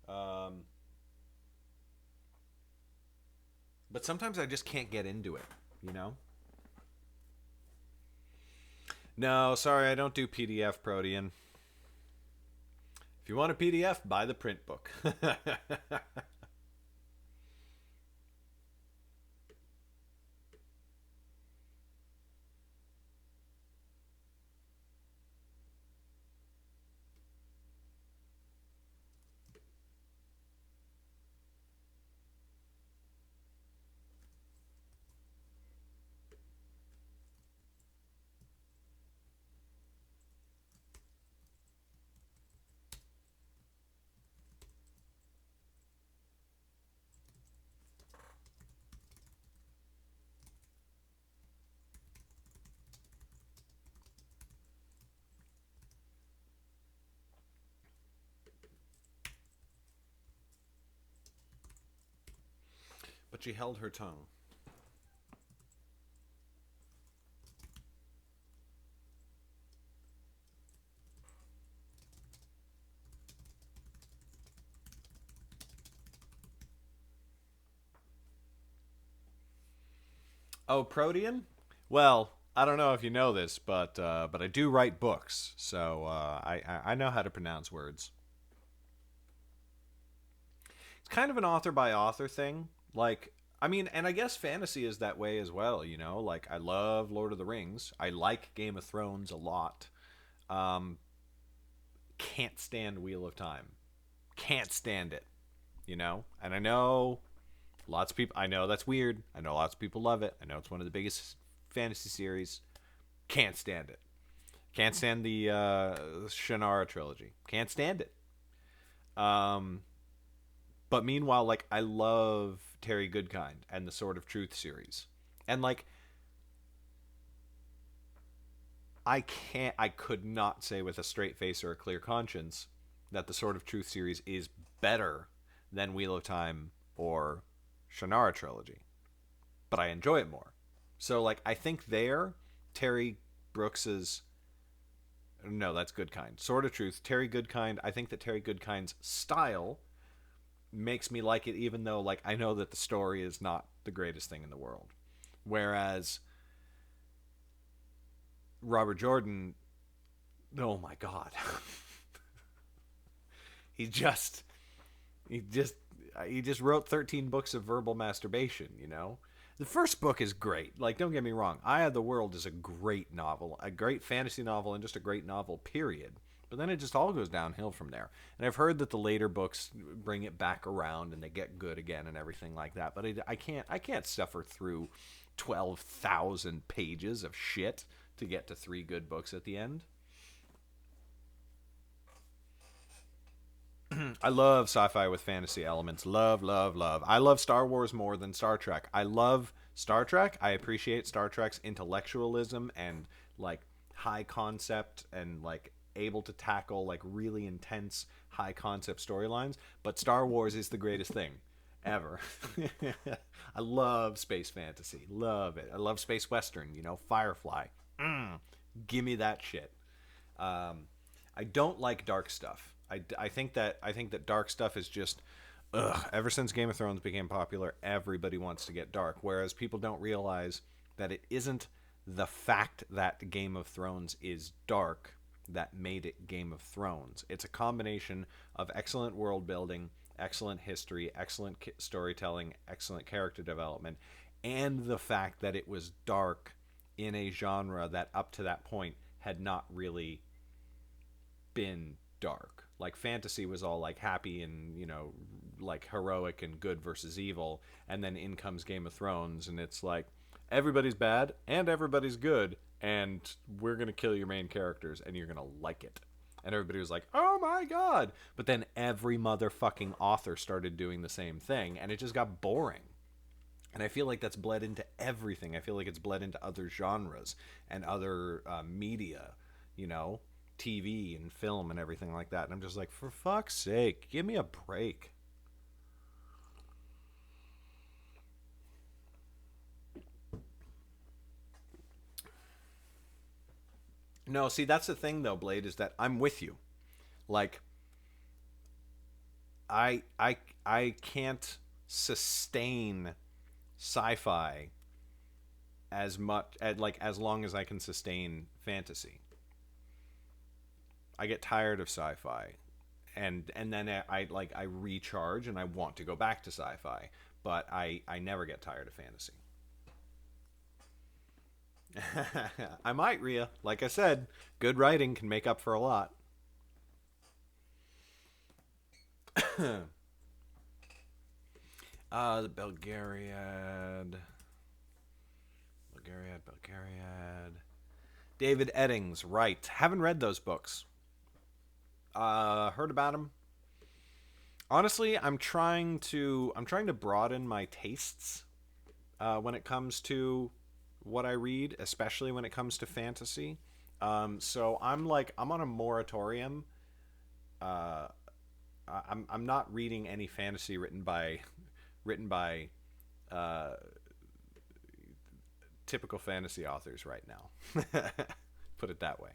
Um, but sometimes I just can't get into it. You know? No, sorry, I don't do PDF, Protean. If you want a PDF, buy the print book. But she held her tongue. Oh, Protean? Well, I don't know if you know this, but I do write books, so I know how to pronounce words. It's kind of an author by author thing. Like, I mean, and I guess fantasy is that way as well. You know, like I love Lord of the Rings. I like Game of Thrones a lot. Um, can't stand Wheel of Time. Can't stand it. You know, and I know lots of people. I know that's weird. I know lots of people love it. I know it's one of the biggest fantasy series. Can't stand it. Can't stand the Shannara trilogy. Can't stand it. Um, but meanwhile, like I love Terry Goodkind and the Sword of Truth series, and like I could not say with a straight face or a clear conscience that the Sword of Truth series is better than Wheel of Time or Shannara trilogy, but I enjoy it more. So like I think there, Terry Brooks's no, that's Goodkind. Sword of Truth, Terry Goodkind. I think that Terry Goodkind's style makes me like it, even though like I know that the story is not the greatest thing in the world. Whereas Robert Jordan, oh my god, he just he just he just wrote 13 books of verbal masturbation. You know, the first book is great. Like, don't get me wrong, Eye of the World is a great novel, a great fantasy novel, and just a great novel. Period. But then it just all goes downhill from there. And I've heard that the later books bring it back around and they get good again and everything like that. But I can't suffer through 12,000 pages of shit to get to three good books at the end. I love sci-fi with fantasy elements. Love, love, love. I love Star Wars more than Star Trek. I love Star Trek. I appreciate Star Trek's intellectualism and like high concept and like able to tackle like really intense high concept storylines, but Star Wars is the greatest thing ever. I love space fantasy. Love it. I love space western, Firefly. Mm, give me that shit. Um, I don't like dark stuff. I think that dark stuff is just ugh. Ever since Game of Thrones became popular, everybody wants to get dark, whereas people don't realize that it isn't the fact that Game of Thrones is dark that made it Game of Thrones. It's a combination of excellent world building, excellent history, excellent storytelling, excellent character development, and the fact that it was dark in a genre that up to that point had not really been dark. Like fantasy was all like happy and, like heroic and good versus evil, and then in comes Game of Thrones and it's like everybody's bad and everybody's good and we're going to kill your main characters and you're going to like it. And everybody was like, "Oh my god." But then every motherfucking author started doing the same thing and it just got boring. And I feel like that's bled into everything. I feel like it's bled into other genres and other media, you know, TV and film and everything like that. And I'm just like, for fuck's sake, give me a break. No, see, that's the thing though, Blade, is that I'm with you. Like, I can't sustain sci-fi as much like as long as I can sustain fantasy. I get tired of sci-fi, and then I recharge and I want to go back to sci-fi, but I never get tired of fantasy. I might, Ria. Like I said, good writing can make up for a lot. The Belgariad. David Eddings, right? Haven't read those books. Heard about them. Honestly, I'm trying to broaden my tastes when it comes to what I read, especially when it comes to fantasy. So I'm on a moratorium. Uh, I'm not reading any fantasy written by uh, typical fantasy authors right now. Put it that way.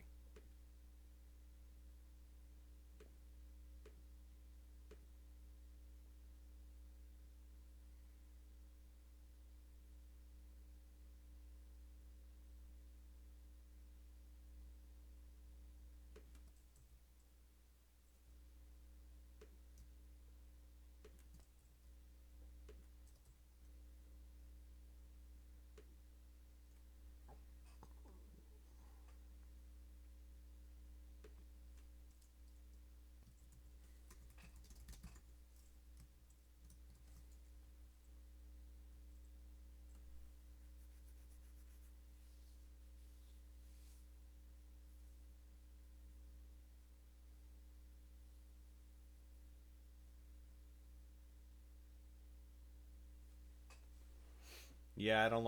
Yeah, I don't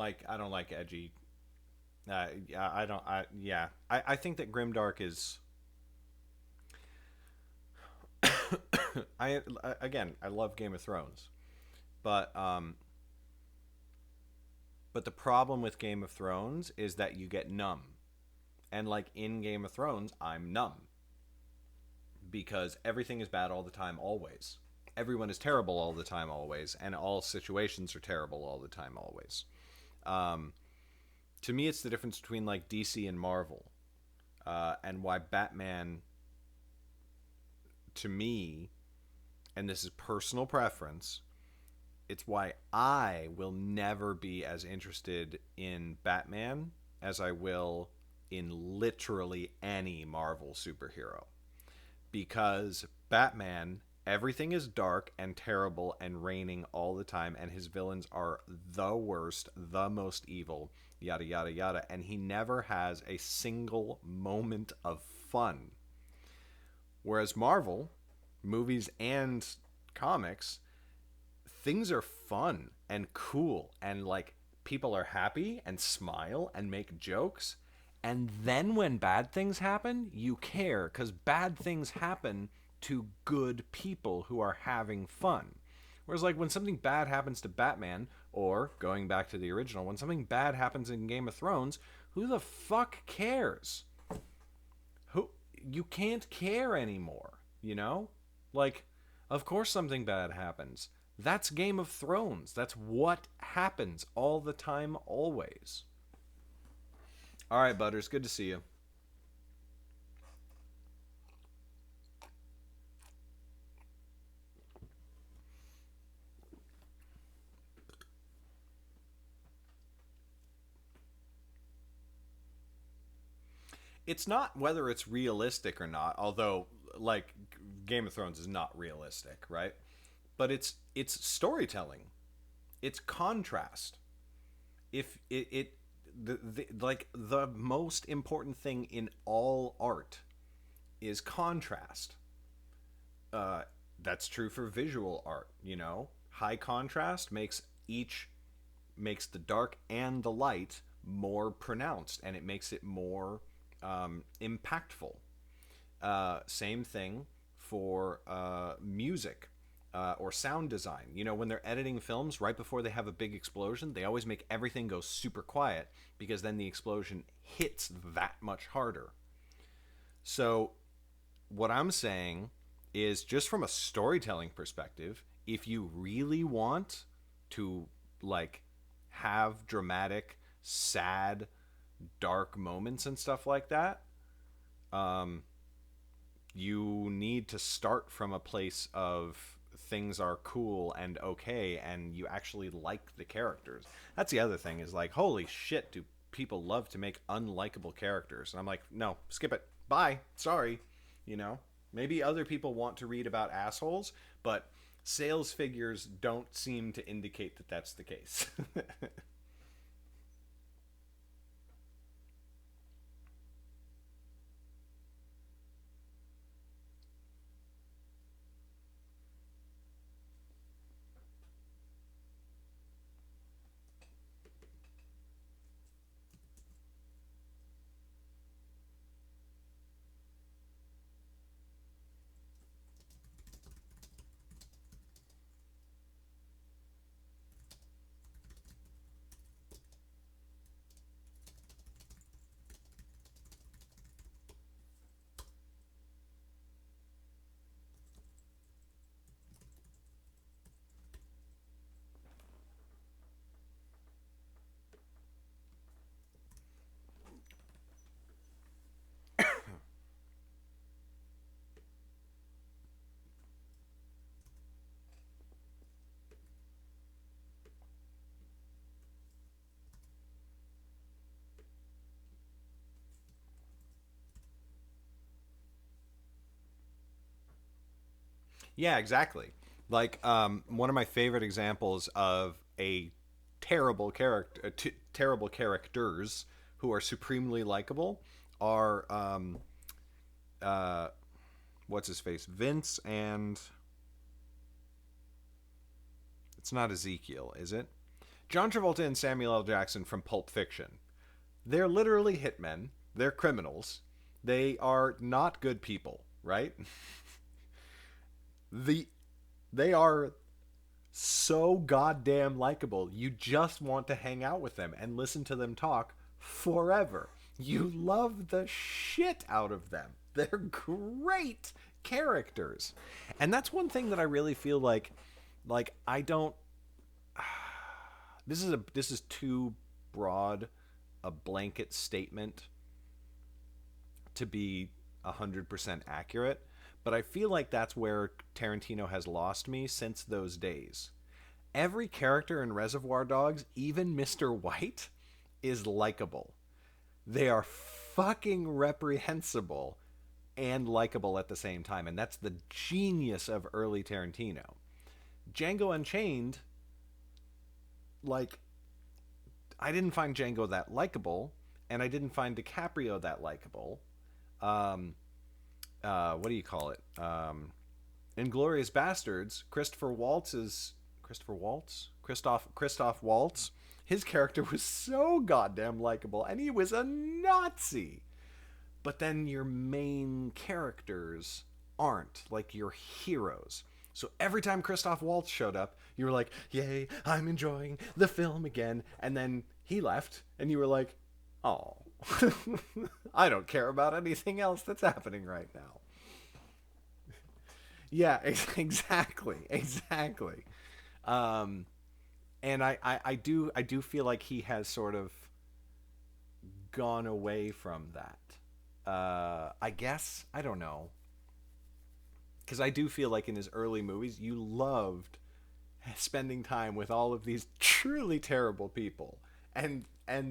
like edgy. Yeah, I don't. I think that Grimdark is. I again, I love Game of Thrones, but the problem with Game of Thrones is that you get numb, and like in Game of Thrones, I'm numb because everything is bad all the time, always. Everyone is terrible all the time, always, and all situations are terrible all the time, always. Um, to me, it's the difference between like DC and Marvel, and why Batman, to me, and this is personal preference, it's why I will never be as interested in Batman as I will in literally any Marvel superhero. Because Batman, everything is dark and terrible and raining all the time, and his villains are the worst, the most evil, yada, yada, yada. And he never has a single moment of fun. Whereas Marvel, movies and comics, things are fun and cool and like people are happy and smile and make jokes. And then when bad things happen, you care because bad things happen to good people who are having fun. Whereas, like, when something bad happens to Batman, or going back to the original, when something bad happens in Game of Thrones, who the fuck cares? Who You can't care anymore, you know? Like, of course something bad happens. That's Game of Thrones. That's what happens all the time, always. All right, Butters, good to see you. it's not whether it's realistic or not, although like Game of Thrones is not realistic, right? But it's storytelling. It's contrast. If it the like the most important thing in all art is contrast. Uh, that's true for visual art. You know, high contrast makes the dark and the light more pronounced, and it makes it more impactful. Same thing for music or sound design. You know, when they're editing films, right before they have a big explosion, they always make everything go super quiet because then the explosion hits that much harder. So, what I'm saying is just from a storytelling perspective, if you really want to like have dramatic, sad, dark moments and stuff like that, um, you need to start from a place of things are cool and okay and you actually like the characters. That's the other thing is like, holy shit, do people love to make unlikable characters? And I'm like, no, skip it. Bye. Sorry. You know? Maybe other people want to read about assholes, but sales figures don't seem to indicate that that's the case. Yeah, exactly. Like one of my favorite examples of a terrible characters who are supremely likable are uh, what's his face, Vince, and it's not Ezekiel, is it? John Travolta and Samuel L. Jackson from Pulp Fiction. They're literally hitmen. They're criminals. They are not good people, right? the they are so goddamn likable. You just want to hang out with them and listen to them talk forever. You love the shit out of them. They're great characters. And that's one thing that I really feel like I don't this is too broad a blanket statement to be 100% accurate, but I feel like that's where Tarantino has lost me since those days. Every character in Reservoir Dogs, even Mr. White, is likable. They are fucking reprehensible and likable at the same time, and that's the genius of early Tarantino. Django Unchained, like, I didn't find Django that likable, and I didn't find DiCaprio that likable. Um, what do you call it? Inglorious Bastards, Christopher Waltz, Christoph Waltz. His character was so goddamn likable, and he was a Nazi. But then your main characters aren't like your heroes. So every time Christoph Waltz showed up, you were like, "Yay, I'm enjoying the film again." And then he left, and you were like, "Oh, I don't care about anything else that's happening right now." Yeah, exactly. Um, and I do feel like he has sort of gone away from that. I guess I don't know because I do feel like in his early movies you loved spending time with all of these truly terrible people, And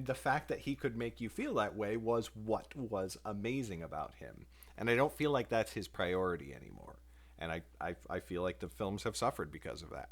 the fact that he could make you feel that way was what was amazing about him. And I don't feel like that's his priority anymore. And I feel like the films have suffered because of that.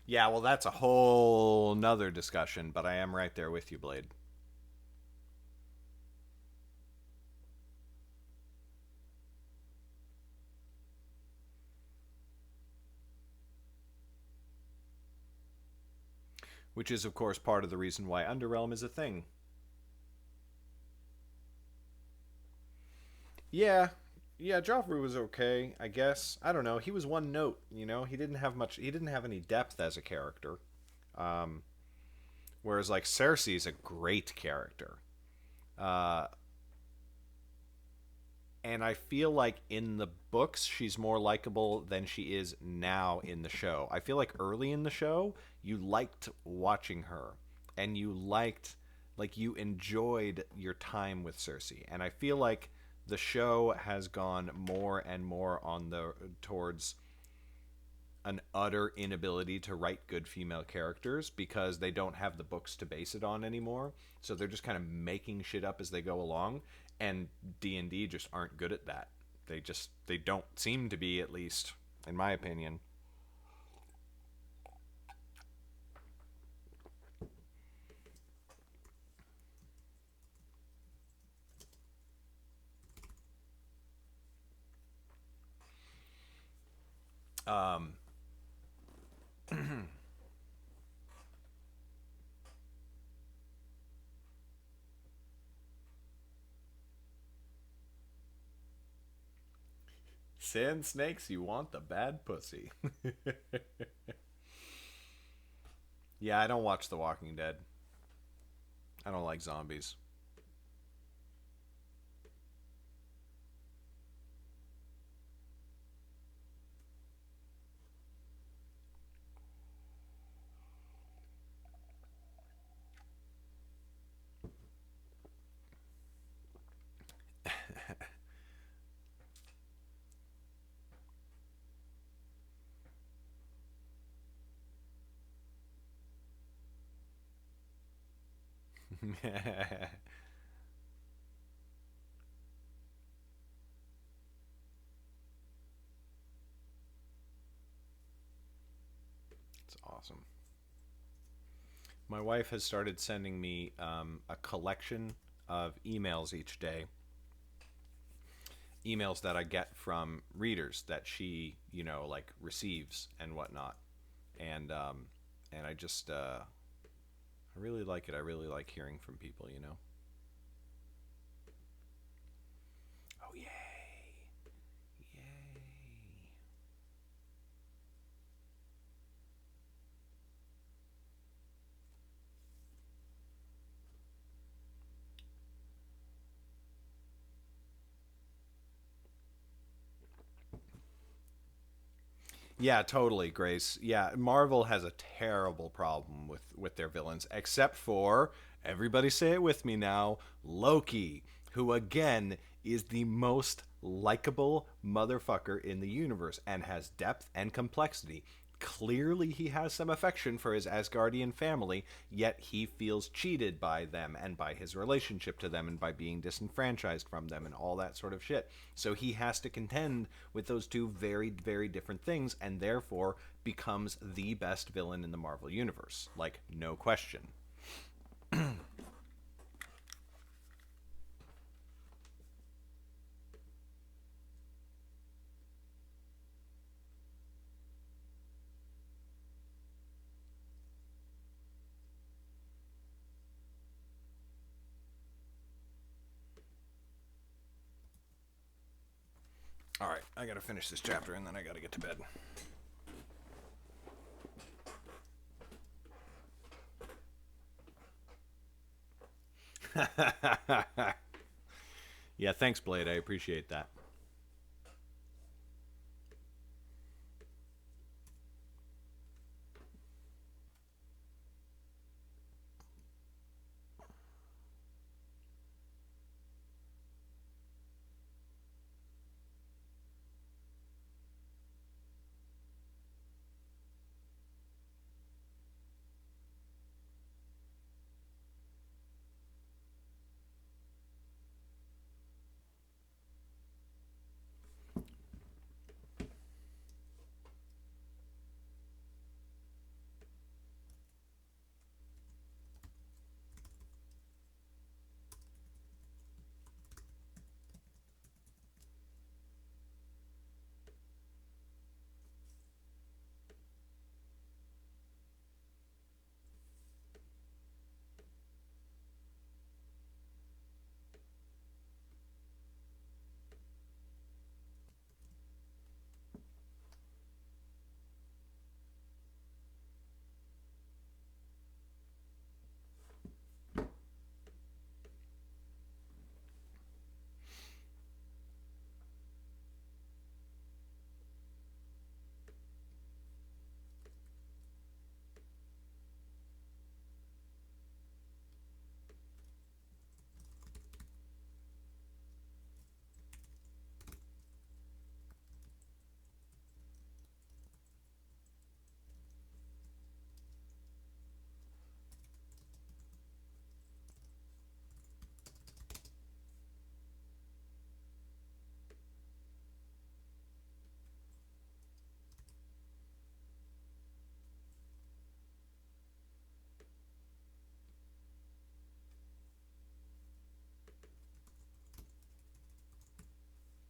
Yeah, well, that's a whole nother discussion, but I am right there with you, Blade. Which is, of course, part of the reason why Underrealm is a thing. Yeah, yeah, Joffrey was okay, I guess. I don't know. He was one note, you know. He didn't have much. He didn't have any depth as a character. Um, Whereas like Cersei's a great character. Uh, and I feel like in the books she's more likable than she is now in the show. I feel like early in the show you liked watching her and you enjoyed your time with Cersei. And I feel like the show has gone more and more on the towards an utter inability to write good female characters because they don't have the books to base it on anymore. So they're just kind of making shit up as they go along, and D&D just aren't good at that. They don't seem to be, at least in my opinion. Um Sand snakes, you want the bad pussy. Yeah, I don't watch The Walking Dead. I don't like zombies. It's awesome. My wife has started sending me a collection of emails each day, emails that I get from readers that she, like receives and whatnot. And I just, I really like it. I really like hearing from people. Oh, yay. Yay. Yeah, totally, Grace. Yeah, Marvel has a terrible problem with their villains, except for everybody say it with me now, Loki, who again is the most likable motherfucker in the universe and has depth and complexity. clearly he has some affection for his Asgardian family, yet he feels cheated by them and by his relationship to them and by being disenfranchised from them and all that sort of shit. So he has to contend with those two very, very different things and therefore becomes the best villain in the Marvel Universe. Like, no question. All right, I gotta finish this chapter and then I gotta get to bed. Yeah, thanks, Blade. I appreciate that.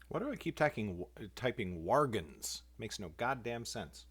Why do I keep typing Wargans? Makes no goddamn sense.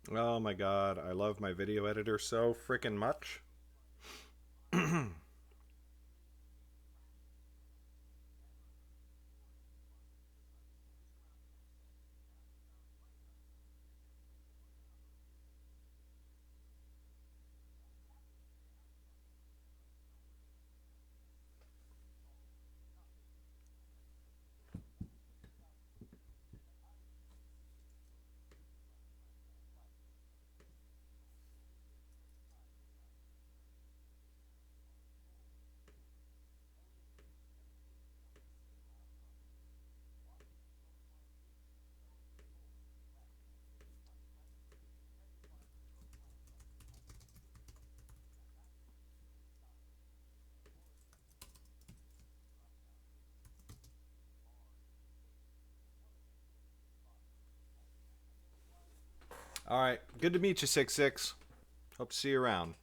Oh my god, I love my video editor so freaking much. All right, good to meet you, 6-6. Hope to see you around.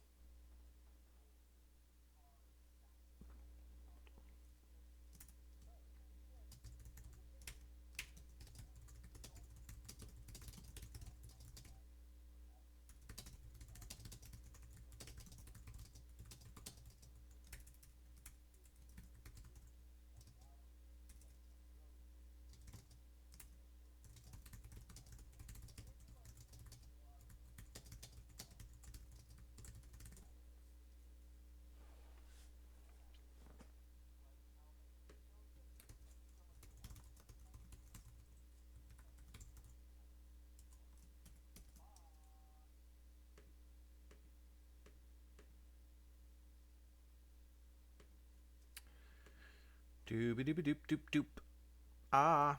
Dooby dooby doop doop doop. Ah.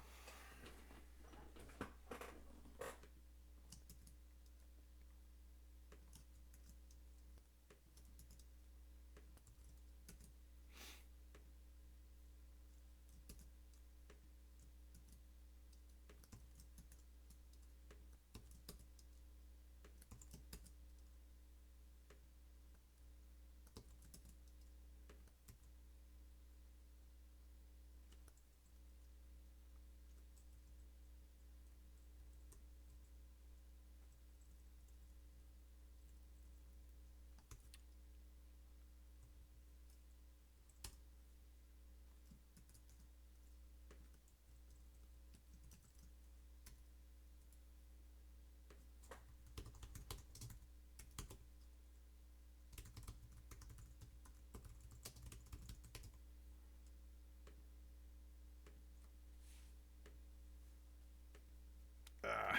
Ah.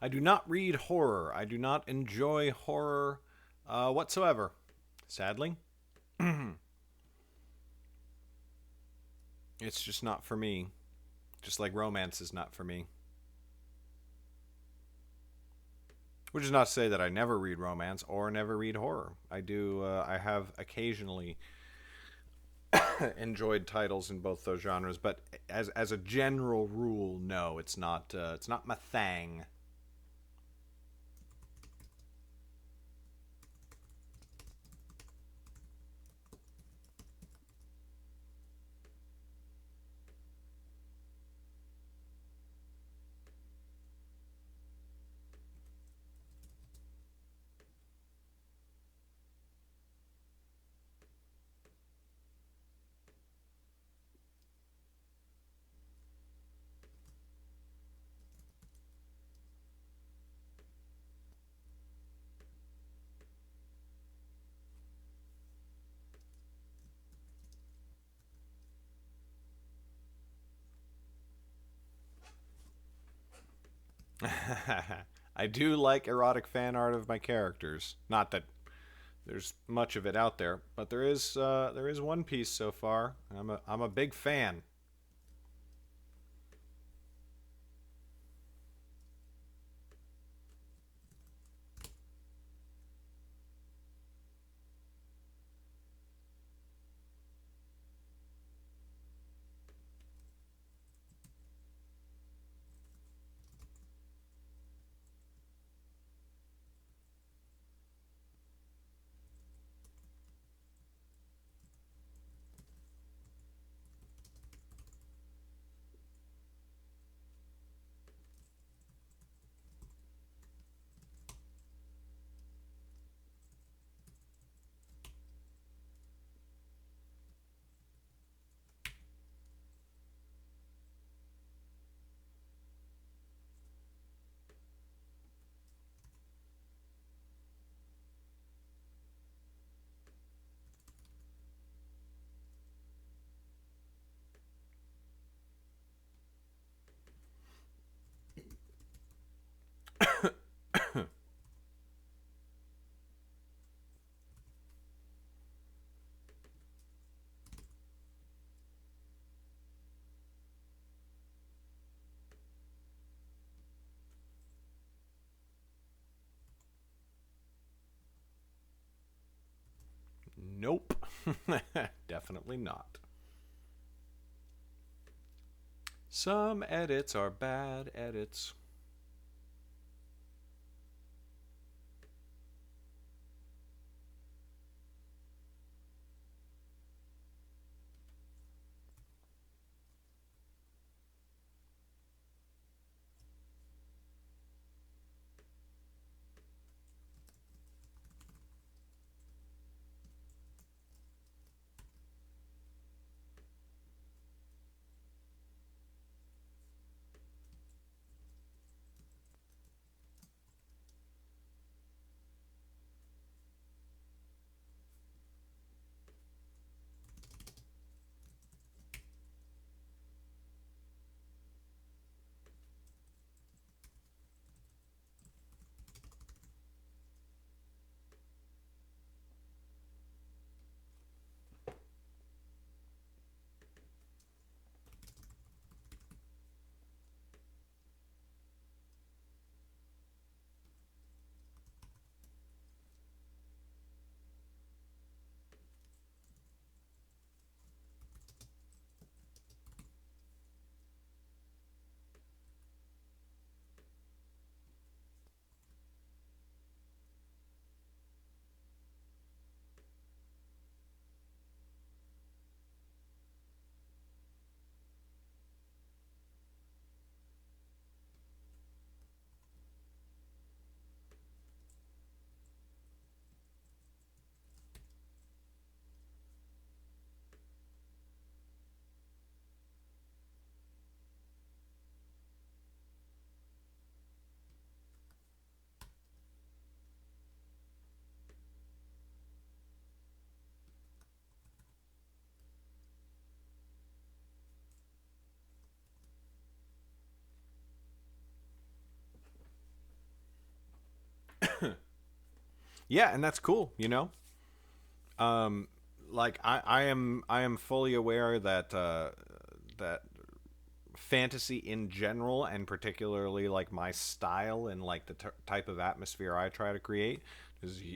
I do not read horror. I do not enjoy horror whatsoever, sadly. It's just not for me. Just like romance is not for me. Which is not to say that I never read romance or never read horror. I do. I have occasionally enjoyed titles in both those genres, but as a general rule, no, it's not. It's not my thing. I do like erotic fan art of my characters. Not that there's much of it out there, but there is one piece so far. I'm a big fan. Nope. Definitely not. Some edits are bad edits. Yeah, and that's cool, you know. Um, like I am fully aware that that fantasy in general, and particularly like my style and like the type of atmosphere I try to create,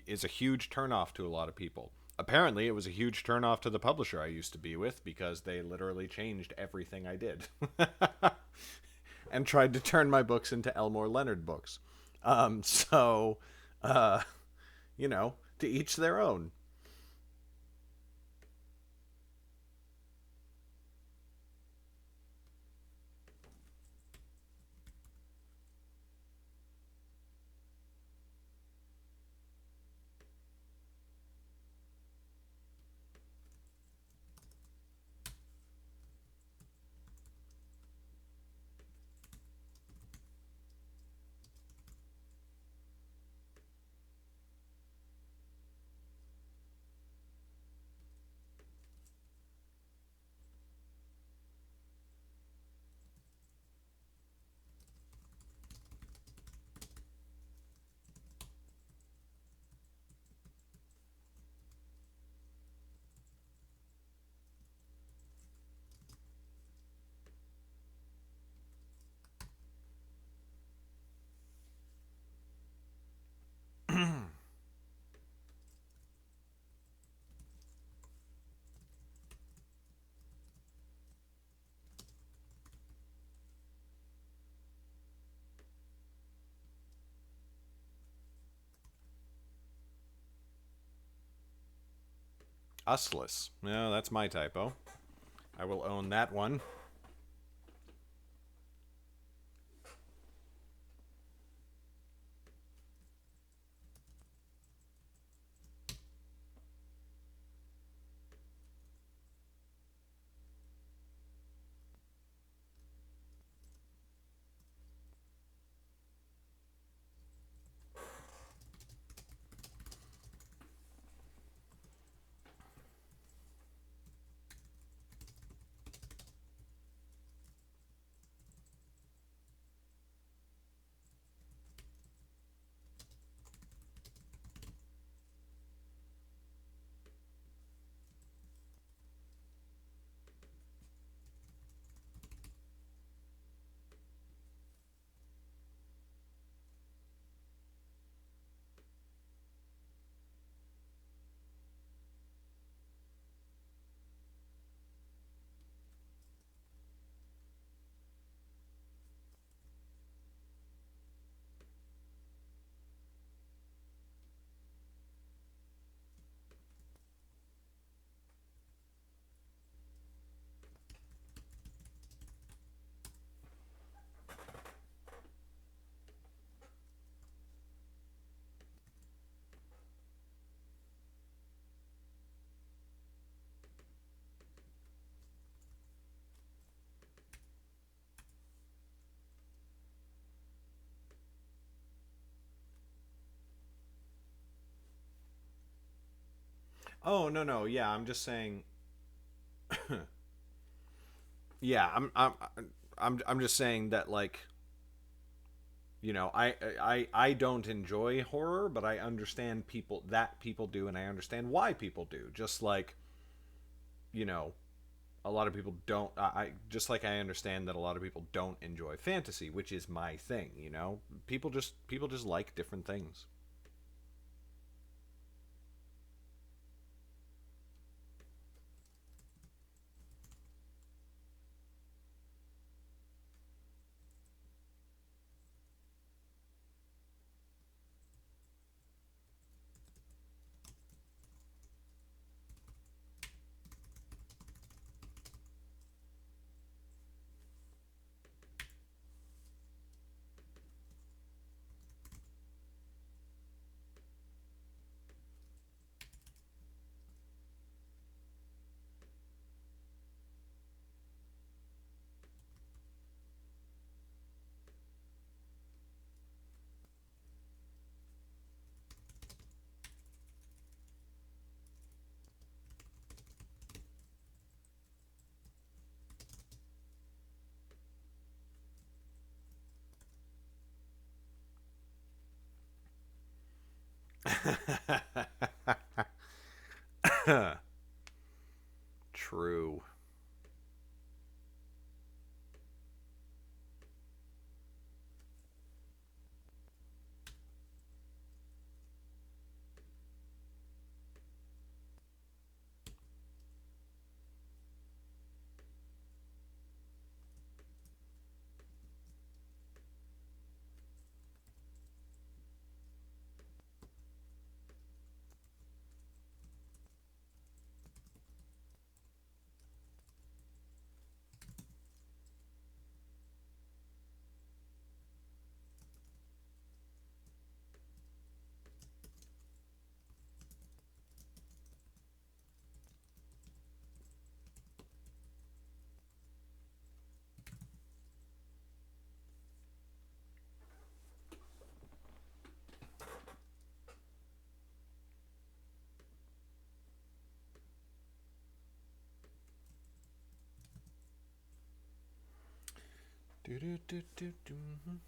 is a huge turnoff to a lot of people. Apparently, it was a huge turnoff to the publisher I used to be with because they literally changed everything I did and tried to turn my books into Elmore Leonard books. So, uh, to each their own. Useless. No, that's my typo. I will own that one. Oh no no yeah, I'm just saying. Yeah, I'm just saying that like I don't enjoy horror, but I understand people do, and I understand why people do. Just like you know a lot of people don't. I just like I understand that a lot of people don't enjoy fantasy, which is my thing. People just like different things. True. Do do do do do.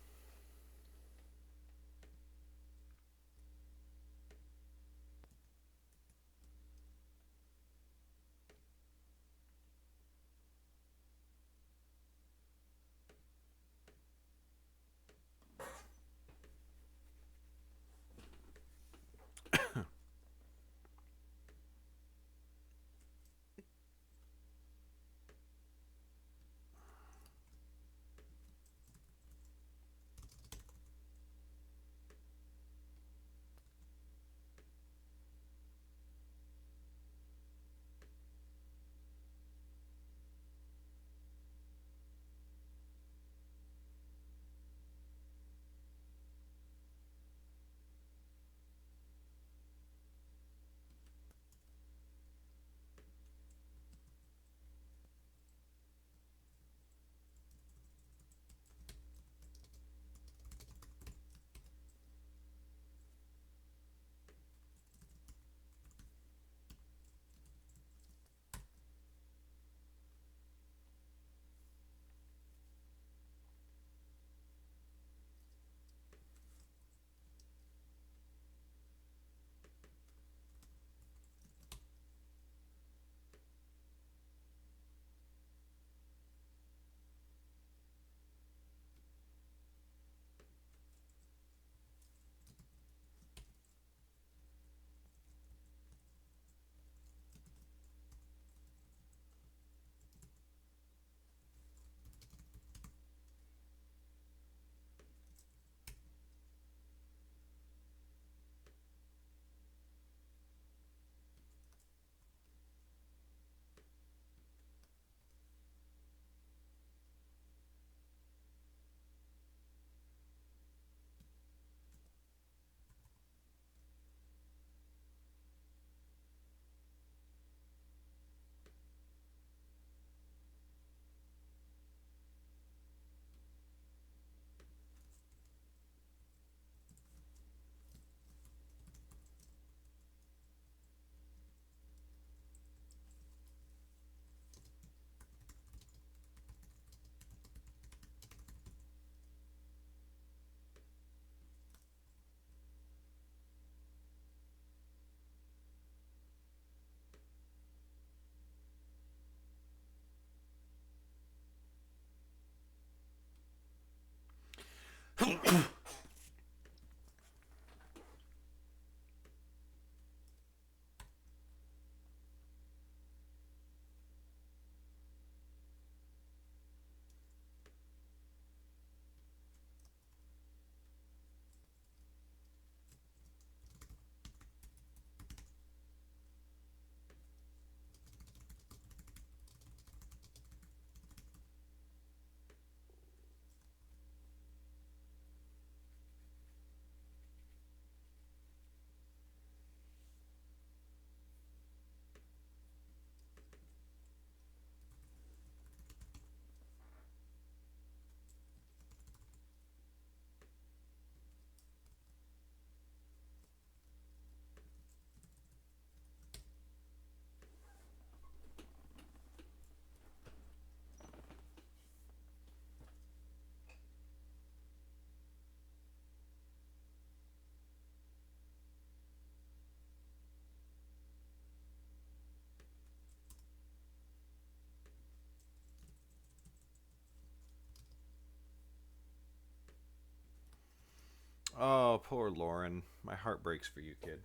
Oh, poor Lauren. My heart breaks for you, kid.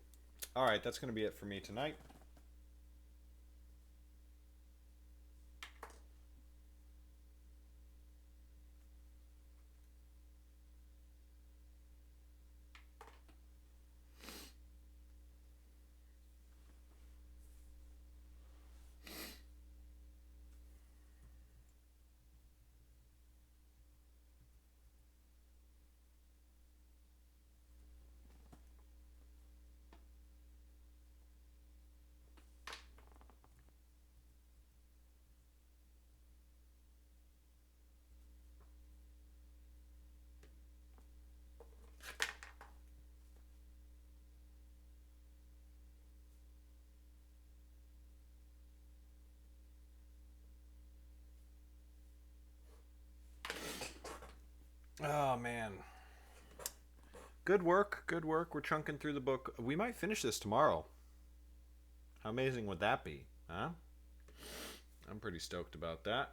All right, that's going to be it for me tonight. Oh, man. Good work. Good work. We're chunking through the book. We might finish this tomorrow. How amazing would that be? Huh? I'm pretty stoked about that.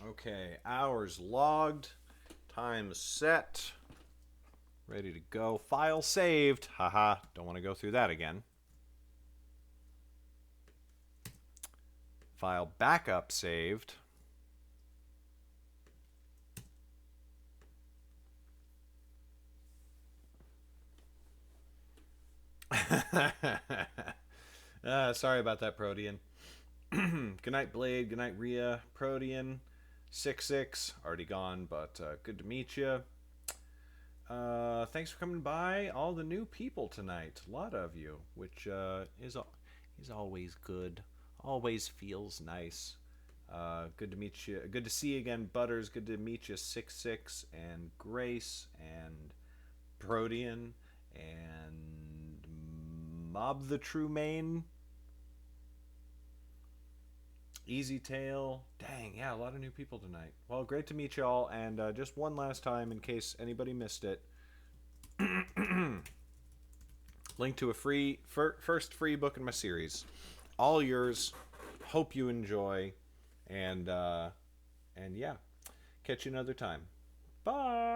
Okay, hours logged, time set, ready to go. File saved. Haha, don't want to go through that again. File backup saved. Sorry about that, Protean. Good night, Blade. Good night, Rhea. Protean. 6-6. Already gone, but good to meet you. Thanks for coming by. All the new people tonight. A lot of you, which is always good. Always feels nice. Good to meet you. Good to see you again, Butters. Good to meet you, 6-6, and Grace, and Protean, and Mob the True Main. Easy Tail. Dang, yeah, a lot of new people tonight. Well, great to meet y'all, and just one last time in case anybody missed it. Link to a first free book in my series. All yours. Hope you enjoy, and yeah, catch you another time. Bye.